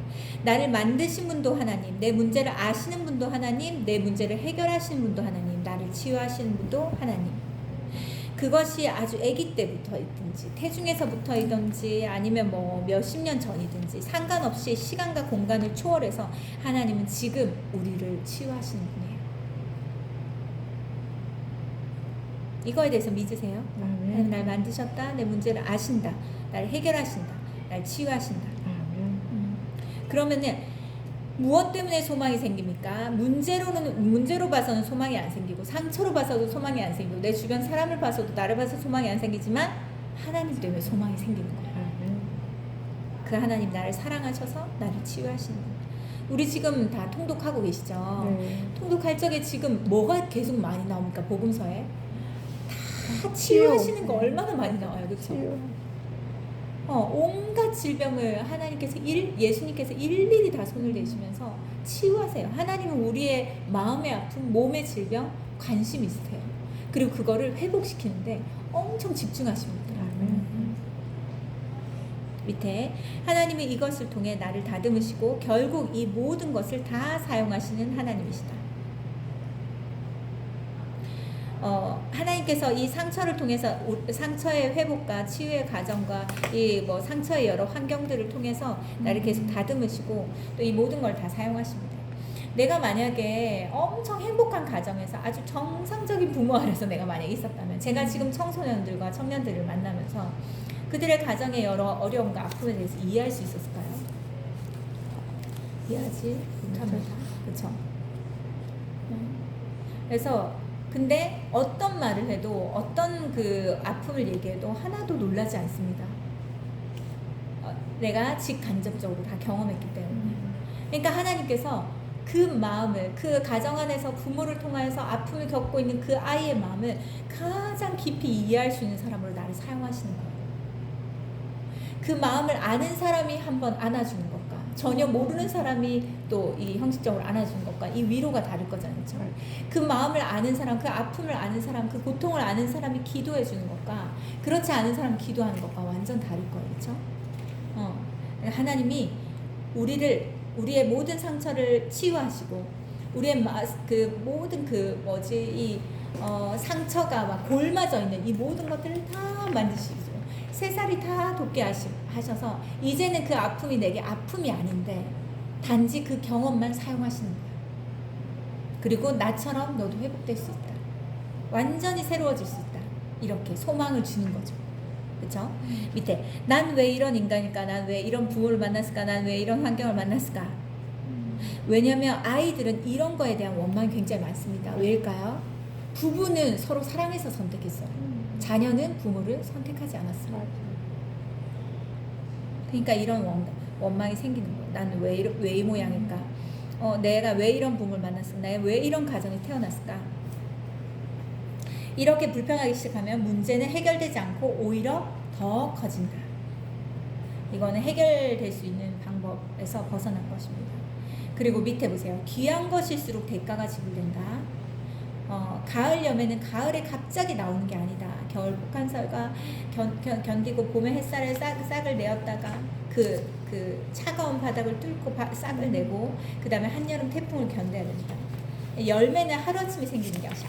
나를 만드신 분도 하나님, 내 문제를 아시는 분도 하나님, 내 문제를 해결하시는 분도 하나님, 나를 치유하시는 분도 하나님. 그것이 아주 아기 때부터 있든지 태중에서부터 있든지 아니면 뭐 몇십 년 전이든지 상관없이 시간과 공간을 초월해서 하나님은 지금 우리를 치유하시는 분이에요. 이거에 대해서 믿으세요? 하나님 날 만드셨다. 내 문제를 아신다. 날 해결하신다. 날 치유하신다. 그러면은 무엇 때문에 소망이 생깁니까? 문제로 봐서는 소망이 안 생기고 상처로 봐서도 소망이 안 생기고 내 주변 사람을 봐서도 나를 봐서 소망이 안 생기지만 하나님 때문에 소망이 생기는 거예요. 그 하나님 나를 사랑하셔서 나를 치유하시는 거예요. 우리 지금 다 통독하고 계시죠? 통독할 적에 지금 뭐가 계속 많이 나옵니까? 복음서에 다 치유하시는 거 얼마나 많이 나와요, 그렇죠? 온갖 질병을 하나님께서 예수님께서 일일이 다 손을 대시면서 치유하세요. 하나님은 우리의 마음의 아픔, 몸의 질병 관심 있으세요. 그리고 그거를 회복시키는데 엄청 집중하십니다. 밑에 하나님이 이것을 통해 나를 다듬으시고 결국 이 모든 것을 다 사용하시는 하나님이시다. 하나님께서 이 상처를 통해서 상처의 회복과 치유의 과정과 이 뭐 상처의 여러 환경들을 통해서 나를 계속 다듬으시고 또 이 모든 걸 다 사용하십니다. 내가 만약에 엄청 행복한 가정에서 아주 정상적인 부모 아래서 내가 만약에 있었다면 제가 지금 청소년들과 청년들을 만나면서 그들의 가정의 여러 어려움과 아픔에 대해서 이해할 수 있었을까요? 이해하지 못합니다. 그렇죠? 그래서 근데 어떤 말을 해도 어떤 그 아픔을 얘기해도 하나도 놀라지 않습니다. 내가 직간접적으로 다 경험했기 때문에. 그러니까 하나님께서 그 마음을 그 가정 안에서 부모를 통해서 아픔을 겪고 있는 그 아이의 마음을 가장 깊이 이해할 수 있는 사람으로 나를 사용하시는 거예요. 그 마음을 아는 사람이 한번 안아주는 것과 전혀 모르는 사람이 또 이 형식적으로 안아주는 것과 이 위로가 다를 거잖아요. 그렇죠? 그 마음을 아는 사람, 그 아픔을 아는 사람, 그 고통을 아는 사람이 기도해 주는 것과 그렇지 않은 사람이 기도하는 것과 완전 다를 거예요. 그렇죠? 하나님이 우리의 모든 상처를 치유하시고 우리의 모든 상처가 막 골마져 있는 이 모든 것들을 다 만드시죠. 새살이 다 돋게 하셔서 이제는 그 아픔이 내게 아픔이 아닌데 단지 그 경험만 사용하시는 거예요. 그리고 나처럼 너도 회복될 수 있다. 완전히 새로워질 수 있다. 이렇게 소망을 주는 거죠. 그렇죠? 밑에 난 왜 이런 인간일까? 난 왜 이런 부모를 만났을까? 난 왜 이런 환경을 만났을까? 왜냐하면 아이들은 이런 거에 대한 원망이 굉장히 많습니다. 왜일까요? 부부는 서로 사랑해서 선택했어요. 자녀는 부모를 선택하지 않았어요. 맞아. 그러니까 이런 원망이 생기는 거예요. 나는 왜 이 모양일까? 내가 왜 이런 부모를 만났을까? 내가 왜 이런 가정에 태어났을까? 이렇게 불평하기 시작하면 문제는 해결되지 않고 오히려 더 커진다. 이거는 해결될 수 있는 방법에서 벗어날 것입니다. 그리고 밑에 보세요. 귀한 것일수록 대가가 지불된다. 가을 염에는 가을에 갑자기 나오는 게 아니다. 겨울 폭한설과 견디고 봄에 햇살에 싹을 내었다가 그 차가운 바닥을 뚫고 싹을 내고 그 다음에 한여름 태풍을 견뎌야 된다. 열매는 하루아침에 생기는 게 아니다.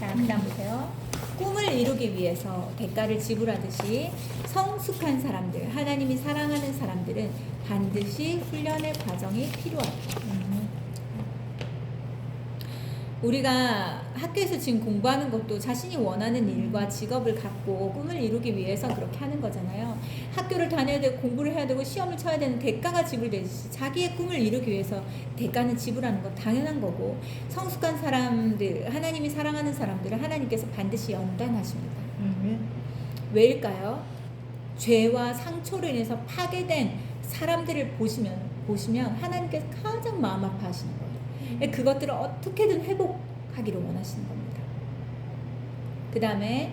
자, 그 다음 보세요. 꿈을 이루기 위해서 대가를 지불하듯이 성숙한 사람들, 하나님이 사랑하는 사람들은 반드시 훈련의 과정이 필요하다. 우리가 학교에서 지금 공부하는 것도 자신이 원하는 일과 직업을 갖고 꿈을 이루기 위해서 그렇게 하는 거잖아요. 학교를 다녀야 되고 공부를 해야 되고 시험을 쳐야 되는 대가가 지불되듯이 자기의 꿈을 이루기 위해서 대가는 지불하는 건 당연한 거고, 성숙한 사람들, 하나님이 사랑하는 사람들을 하나님께서 반드시 연단하십니다. 왜일까요? 죄와 상처로 인해서 파괴된 사람들을 보시면 하나님께서 가장 마음 아파하시는 거예요. 그것들을 어떻게든 회복하기를 원하시는 겁니다. 그 다음에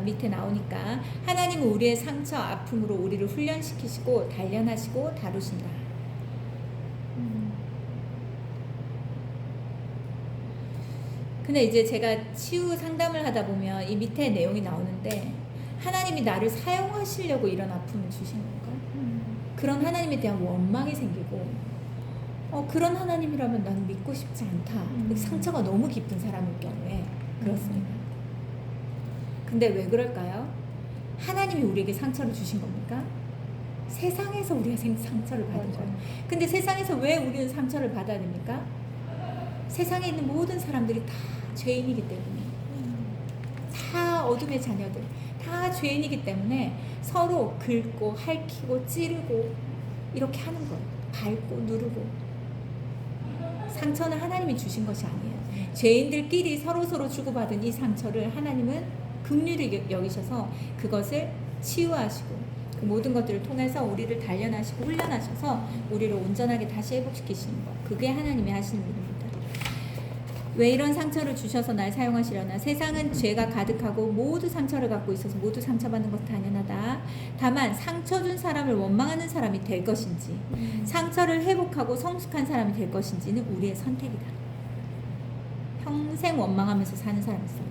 밑에 나오니까 하나님은 우리의 상처, 아픔으로 우리를 훈련시키시고 단련하시고 다루신다. 근데 이제 제가 치유 상담을 하다 보면 이 밑에 내용이 나오는데, 하나님이 나를 사용하시려고 이런 아픔을 주신 건가? 그런 하나님에 대한 원망이 생기고, 그런 하나님이라면 나는 믿고 싶지 않다. 상처가 너무 깊은 사람일 경우에 그렇습니다. 근데 왜 그럴까요? 하나님이 우리에게 상처를 주신 겁니까? 세상에서 우리가 상처를 받은 거예요. 근데 세상에서 왜 우리는 상처를 받아야 됩니까? 세상에 있는 모든 사람들이 다 죄인이기 때문에, 다 어둠의 자녀들, 다 죄인이기 때문에 서로 긁고 핥히고 찌르고 이렇게 하는 거예요. 밟고 누르고. 상처는 하나님이 주신 것이 아니에요. 죄인들끼리 서로 주고받은 이 상처를 하나님은 긍휼히 여기셔서 그것을 치유하시고 그 모든 것들을 통해서 우리를 단련하시고 훈련하셔서 우리를 온전하게 다시 회복시키시는 것, 그게 하나님이 하시는 일입니다. 왜 이런 상처를 주셔서 날 사용하시려나? 세상은 죄가 가득하고 모두 상처를 갖고 있어서 모두 상처받는 것은 당연하다. 다만 상처 준 사람을 원망하는 사람이 될 것인지, 상처를 회복하고 성숙한 사람이 될 것인지는 우리의 선택이다. 평생 원망하면서 사는 사람이 있어요.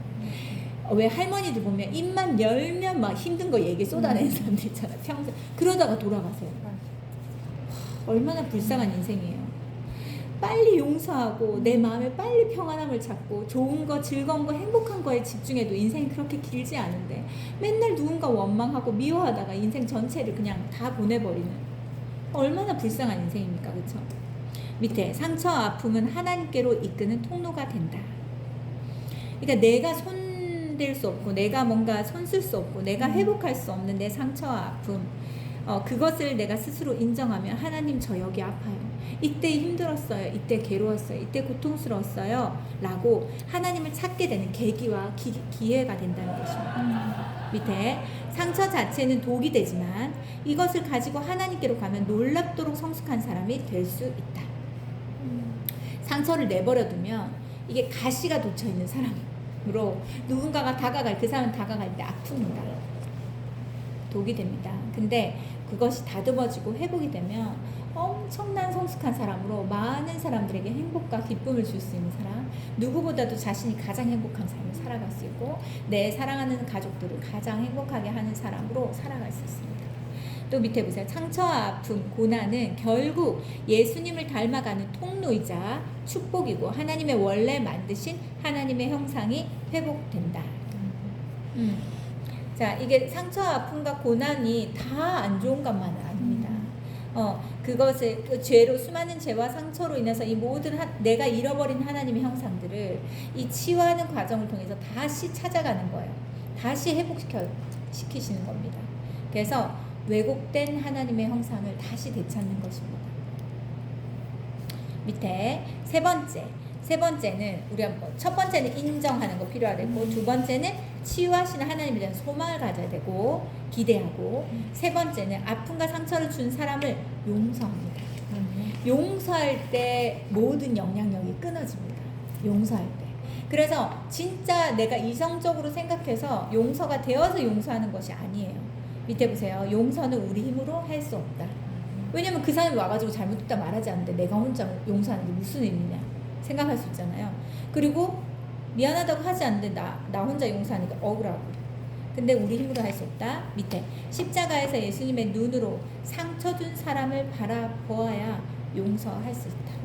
왜 할머니들 보면 입만 열면 막 힘든 거 얘기 쏟아내는 사람들 있잖아요. 평생 그러다가 돌아가세요. 얼마나 불쌍한 인생이에요. 빨리 용서하고 내 마음에 빨리 평안함을 찾고 좋은 거, 즐거운 거, 행복한 거에 집중해도 인생이 그렇게 길지 않은데 맨날 누군가 원망하고 미워하다가 인생 전체를 그냥 다 보내버리는, 얼마나 불쌍한 인생입니까? 그렇죠? 밑에 상처와 아픔은 하나님께로 이끄는 통로가 된다. 그러니까 내가 손댈 수 없고 내가 뭔가 손쓸 수 없고 내가 회복할 수 없는 내 상처와 아픔, 그것을 내가 스스로 인정하면 하나님 저 여기 아파요, 이때 힘들었어요, 이때 괴로웠어요, 이때 고통스러웠어요 라고 하나님을 찾게 되는 계기와 기회가 된다는 것입니다. 밑에 상처 자체는 독이 되지만 이것을 가지고 하나님께로 가면 놀랍도록 성숙한 사람이 될 수 있다. 상처를 내버려두면 이게 가시가 돋쳐있는 사람으로 누군가가 그 사람은 다가갈 때 아픕니다. 독이 됩니다. 근데 그것이 다듬어지고 회복이 되면 엄청난 성숙한 사람으로 많은 사람들에게 행복과 기쁨을 줄 수 있는 사람, 누구보다도 자신이 가장 행복한 삶을 살아갈 수 있고 내 사랑하는 가족들을 가장 행복하게 하는 사람으로 살아갈 수 있습니다. 또 밑에 보세요. 상처와 아픔, 고난은 결국 예수님을 닮아가는 통로이자 축복이고 하나님의 원래 만드신 하나님의 형상이 회복된다. 자, 이게 상처와 아픔과 고난이 다 안 좋은 것만은 아닙니다. 그것을 수많은 죄와 상처로 인해서 이 모든 내가 잃어버린 하나님의 형상들을 이 치유하는 과정을 통해서 다시 찾아가는 거예요. 다시 회복시키시는 겁니다. 그래서 왜곡된 하나님의 형상을 다시 되찾는 것입니다. 밑에 세 번째는 우리가 첫 번째는 인정하는 거 필요하고, 두 번째는 치유하시는 하나님에 대한 소망을 가져야 되고 기대하고, 세 번째는 아픔과 상처를 준 사람을 용서합니다. 용서할 때 모든 영향력이 끊어집니다. 용서할 때. 그래서 진짜 내가 이성적으로 생각해서 용서가 되어서 용서하는 것이 아니에요. 밑에 보세요. 용서는 우리 힘으로 할 수 없다. 왜냐면 그 사람이 와가지고 잘못했다 말하지 않는데 내가 혼자 용서하는 게 무슨 의미냐 생각할 수 있잖아요. 그리고 미안하다고 하지 않는데 나 혼자 용서하니까 억울하고. 근데 우리 힘으로 할 수 없다. 밑에 십자가에서 예수님의 눈으로 상처 준 사람을 바라보아야 용서할 수 있다.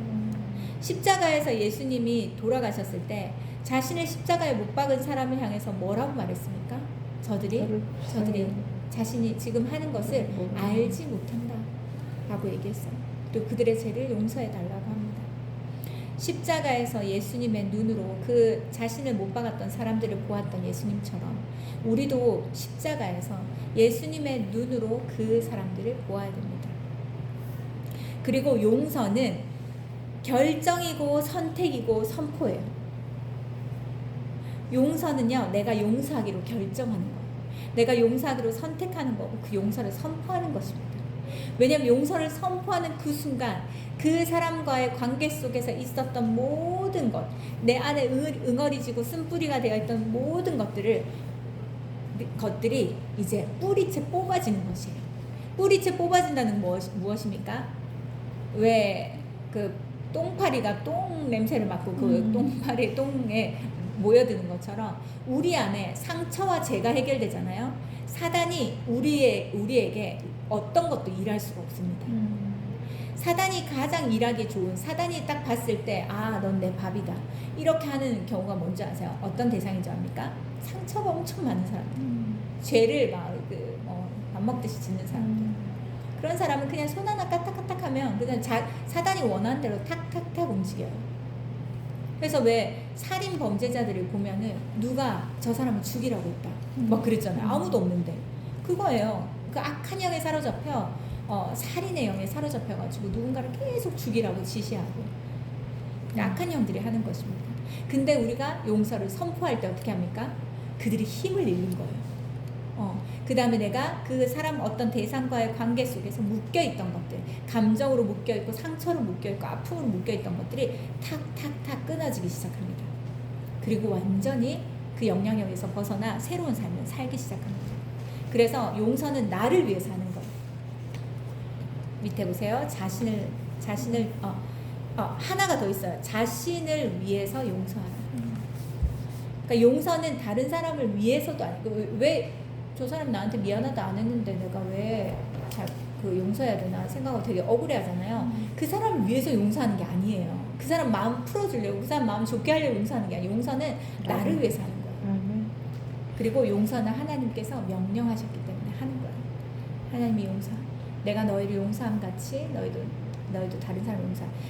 십자가에서 예수님이 돌아가셨을 때 자신의 십자가에 못 박은 사람을 향해서 뭐라고 말했습니까? 저들이 자신이 지금 하는 것을 알지 못한다 라고 얘기했어요. 또 그들의 죄를 용서해 달라고 합니다. 십자가에서 예수님의 눈으로 그 자신을 못 박았던 사람들을 보았던 예수님처럼 우리도 십자가에서 예수님의 눈으로 그 사람들을 보아야 됩니다. 그리고 용서는 결정이고 선택이고 선포예요. 용서는요, 내가 용서하기로 결정하는 거예요. 내가 용서하기로 선택하는 거고 그 용서를 선포하는 것입니다. 왜냐하면 용서를 선포하는 그 순간 그 사람과의 관계 속에서 있었던 모든 것, 내 안에 응어리지고 쓴뿌리가 되어 있던 모든 것들이 이제 뿌리채 뽑아지는 것이에요. 뿌리채 뽑아진다는 무엇입니까? 왜 그 똥파리가 똥 냄새를 맡고 그 똥파리 똥에 모여드는 것처럼 우리 안에 상처와 죄가 해결되잖아요. 사단이 우리에게 어떤 것도 일할 수가 없습니다. 사단이 가장 일하기 좋은, 사단이 딱 봤을 때 넌 내 밥이다 이렇게 하는 경우가 뭔지 아세요? 어떤 대상인지 압니까? 상처가 엄청 많은 사람들, 죄를 막 밥 먹듯이 짓는 사람들. 그런 사람은 그냥 손 하나 까딱까딱 하면 그냥 사단이 원하는 대로 탁탁탁 움직여요. 그래서 왜 살인 범죄자들을 보면은 누가 저 사람을 죽이라고 했다 막 그랬잖아요. 아무도 없는데. 그거예요. 그 악한 영에 사로잡혀 살인의 영에 사로잡혀가지고 누군가를 계속 죽이라고 지시하고 악한 영들이 하는 것입니다. 근데 우리가 용서를 선포할 때 어떻게 합니까? 그들이 힘을 잃는 거예요. 그 다음에 내가 그 사람 어떤 대상과의 관계 속에서 묶여있던 것들, 감정으로 묶여있고 상처로 묶여있고 아픔으로 묶여있던 것들이 탁탁탁 끊어지기 시작합니다. 그리고 완전히 그 영향력에서 벗어나 새로운 삶을 살기 시작합니다. 그래서 용서는 나를 위해서 하는 거예요. 밑에 보세요. 자신을 하나가 더 있어요. 자신을 위해서 용서하라. 그러니까 용서는 다른 사람을 위해서도 아니고 왜 저 사람 나한테 미안하다 안 했는데 내가 왜 용서해야 되나 생각하고 되게 억울해하잖아요. 그 사람을 위해서 용서하는 게 아니에요. 그 사람 마음 풀어주려고, 그 사람 마음 좋게 하려고 용서하는 게 아니에요. 용서는 나를 위해서 하는 거예요. 그리고 용서는 하나님께서 명령하셨기 때문에 하는 거예요. 하나님이 내가 너희를 용서함 같이 너희도 다른 사람을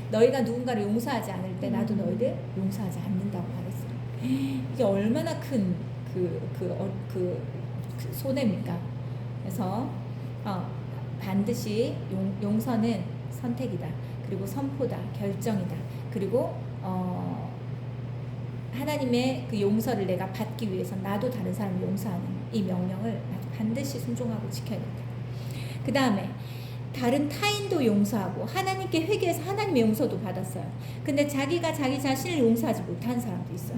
너희가 누군가를 용서하지 않을 때 나도 너희를 용서하지 않는다고 말했어요. 이게 얼마나 큰 손해입니까? 그래서 반드시 용서는 선택이다. 그리고 선포다. 결정이다. 그리고 하나님의 그 용서를 내가 받기 위해서 나도 다른 사람을 용서하는 이 명령을 반드시 순종하고 지켜야 된다. 그 다음에 다른 타인도 용서하고 하나님께 회개해서 하나님의 용서도 받았어요. 근데 자기가 자기 자신을 용서하지 못한 사람도 있어요.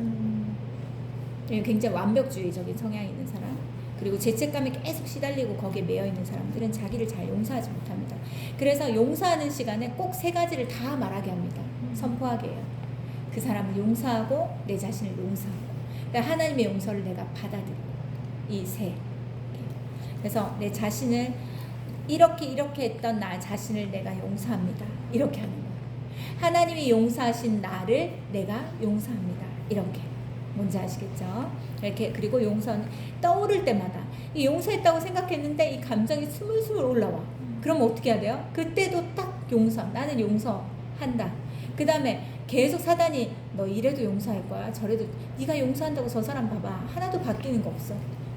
굉장히 완벽주의적인 성향이 있는 사람, 그리고 죄책감에 계속 시달리고 거기에 매여있는 사람들은 자기를 잘 용서하지 못합니다. 그래서 용서하는 시간에 꼭 세 가지를 다 말하게 합니다. 선포하게 해요. 그 사람을 용서하고 내 자신을 용서하고, 그러니까 하나님의 용서를 내가 받아들이고, 이 세. 그래서 내 자신을 이렇게 했던 나 자신을 내가 용서합니다. 이렇게 하는 거예요. 하나님이 용서하신 나를 내가 용서합니다. 이렇게. 뭔지 아시겠죠? 이렇게. 그리고 용서는 떠오를 때마다 이 용서했다고 생각했는데 이 감정이 스물스물 올라와. 그럼 어떻게 해야 돼요? 그때도 딱 나는 용서한다. 그 다음에 계속 사단이 너 이래도 용서할 거야, 저래도. 네가 용서한다고 저 사람 봐봐, 하나도 바뀌는 거 없어.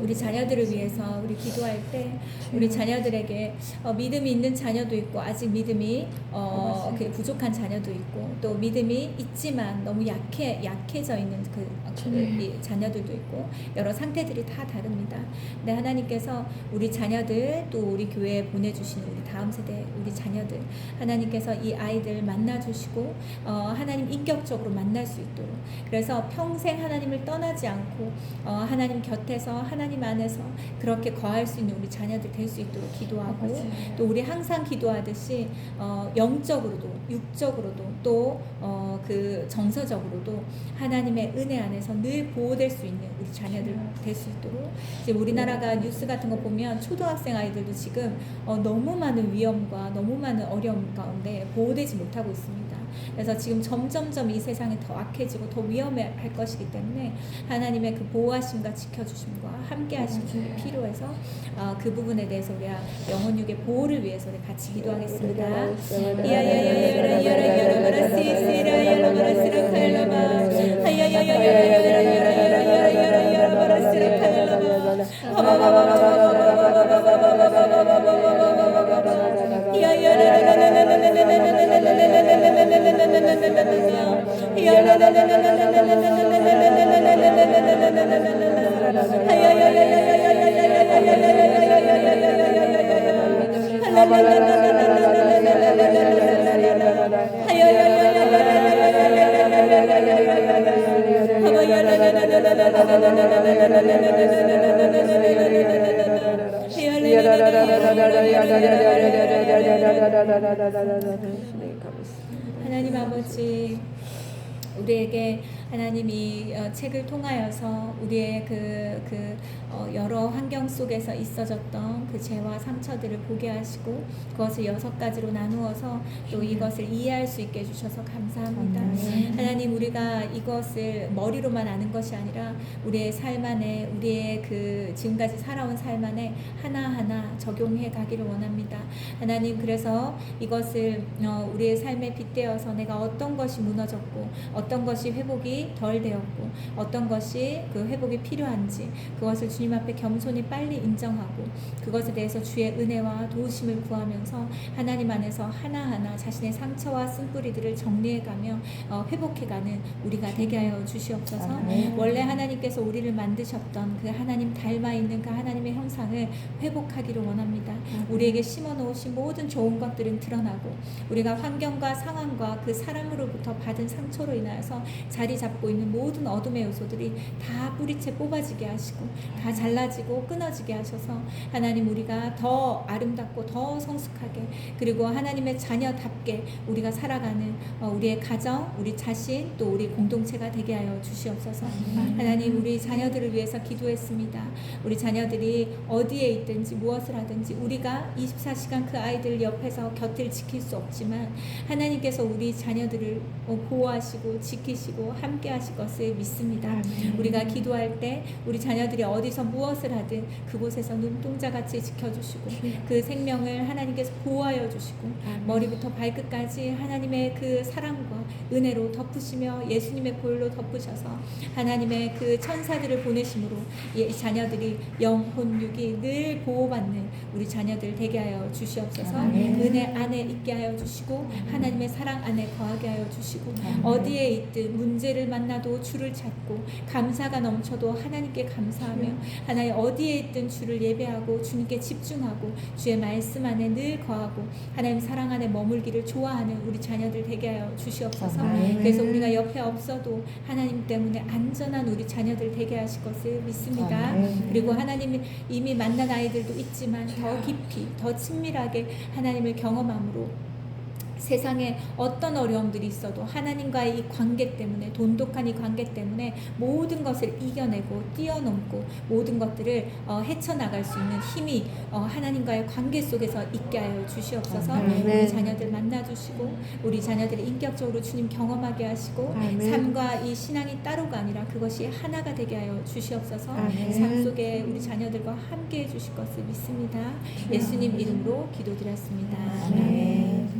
우리 자녀들을 위해서 우리 기도할 때 우리 자녀들에게 믿음이 있는 자녀도 있고 아직 믿음이 부족한 자녀도 있고 또 믿음이 있지만 너무 약해져 있는 이 자녀들도 있고 여러 상태들이 다 다릅니다. 근데 하나님께서 우리 자녀들 또 우리 교회에 보내주시는 우리 다음 세대 우리 자녀들 하나님께서 이 아이들 만나주시고 하나님 인격적으로 만날 수 있도록 그래서 평생 하나님을 떠나지 않고 하나님 곁에서 하나님 안에서 그렇게 거할 수 있는 우리 자녀들 될 수 있도록 기도하고 또 우리 항상 기도하듯이 영적으로도 육적으로도 또 그 정서적으로도 하나님의 은혜 안에서 늘 보호될 수 있는 우리 자녀들 될 수 있도록 지금 우리나라가 뉴스 같은 거 보면 초등학생 아이들도 지금 너무 많은 위험과 너무 많은 어려움 가운데 보호되지 못하고 있습니다. 그래서 지금 점점점 이 세상이 더 악해지고 더 위험할 것이기 때문에 하나님의 그 보호하심과 지켜주심과 함께하심이 필요해서 그 부분에 대해서 우리 영혼육의 보호를 위해서 우리 같이 기도하겠습니다. 하나님 아버지 우리에게 하나님이 책을 통하여서 우리의 여러 환경 속에서 있어졌던 그 죄와 상처들을 보게 하시고 그것을 6가지로 나누어서 또 이것을 이해할 수 있게 해주셔서 감사합니다. 하나님 우리가 이것을 머리로만 아는 것이 아니라 우리의 삶 안에 우리의 그 지금까지 살아온 삶 안에 하나하나 적용해 가기를 원합니다. 하나님 그래서 이것을 우리의 삶에 빗대어서 내가 어떤 것이 무너졌고 어떤 것이 회복이 덜 되었고 어떤 것이 그 회복이 필요한지 그것을 주님 앞에 겸손히 빨리 인정하고 그것에 대해서 주의 은혜와 도우심을 구하면서 하나님 안에서 하나하나 자신의 상처와 쓴뿌리들을 정리해가며 회복해가는 우리가 되게 하여 주시옵소서. 원래 하나님께서 우리를 만드셨던 그 하나님 닮아있는 그 하나님의 형상을 회복하기를 원합니다. 우리에게 심어놓으신 모든 좋은 것들은 드러나고 우리가 환경과 상황과 그 사람으로부터 받은 상처로 인하여서 자리 잡고 있는 모든 어둠의 요소들이 다 뿌리채 뽑아지게 하시고 다 잘라지고 끊어지게 하셔서 하나님 우리가 더 아름답고 더 성숙하게 그리고 하나님의 자녀답게 우리가 살아가는 우리의 가정, 우리 자신 또 우리 공동체가 되게 하여 주시옵소서. 하나님 우리 자녀들을 위해서 기도했습니다. 우리 자녀들이 어디에 있든지 무엇을 하든지 우리가 24시간 그 아이들 옆에서 곁을 지킬 수 없지만 하나님께서 우리 자녀들을 보호하시고 지키시고 함께 하실 것을 믿습니다. 우리가 기도할 때 우리 자녀들이 어디서 무엇을 하든 그곳에서 눈동자같이 지켜주시고 그 생명을 하나님께서 보호하여 주시고 머리부터 발끝까지 하나님의 그 사랑과 은혜로 덮으시며 예수님의 보혈로 덮으셔서 하나님의 그 천사들을 보내심으로 이 자녀들이 영혼 육이 늘 보호받는 우리 자녀들 되게 하여 주시옵소서. 은혜 안에 있게 하여 주시고 하나님의 사랑 안에 거하게 하여 주시고 어디에 있든 문제를 만나도 주를 찾고 감사가 넘쳐도 하나님께 감사하며 하나님 어디에 있든 주를 예배하고 주님께 집중하고 주의 말씀 안에 늘 거하고 하나님 사랑 안에 머물기를 좋아하는 우리 자녀들 되게 하여 주시옵소서. 그래서 우리가 옆에 없어도 하나님 때문에 안전한 우리 자녀들 되게 하실 것을 믿습니다. 그리고 하나님이 이미 만난 아이들도 있지만 더 깊이 더 친밀하게 하나님을 경험함으로 세상에 어떤 어려움들이 있어도 하나님과의 이 관계 때문에, 돈독한 이 관계 때문에 모든 것을 이겨내고 뛰어넘고 모든 것들을 헤쳐나갈 수 있는 힘이 하나님과의 관계 속에서 있게 하여 주시옵소서. 아멘. 우리 자녀들 만나주시고 우리 자녀들이 인격적으로 주님 경험하게 하시고 아멘. 삶과 이 신앙이 따로가 아니라 그것이 하나가 되게 하여 주시옵소서. 아멘. 삶 속에 우리 자녀들과 함께 해주실 것을 믿습니다. 예수님 이름으로 기도드렸습니다. 아멘.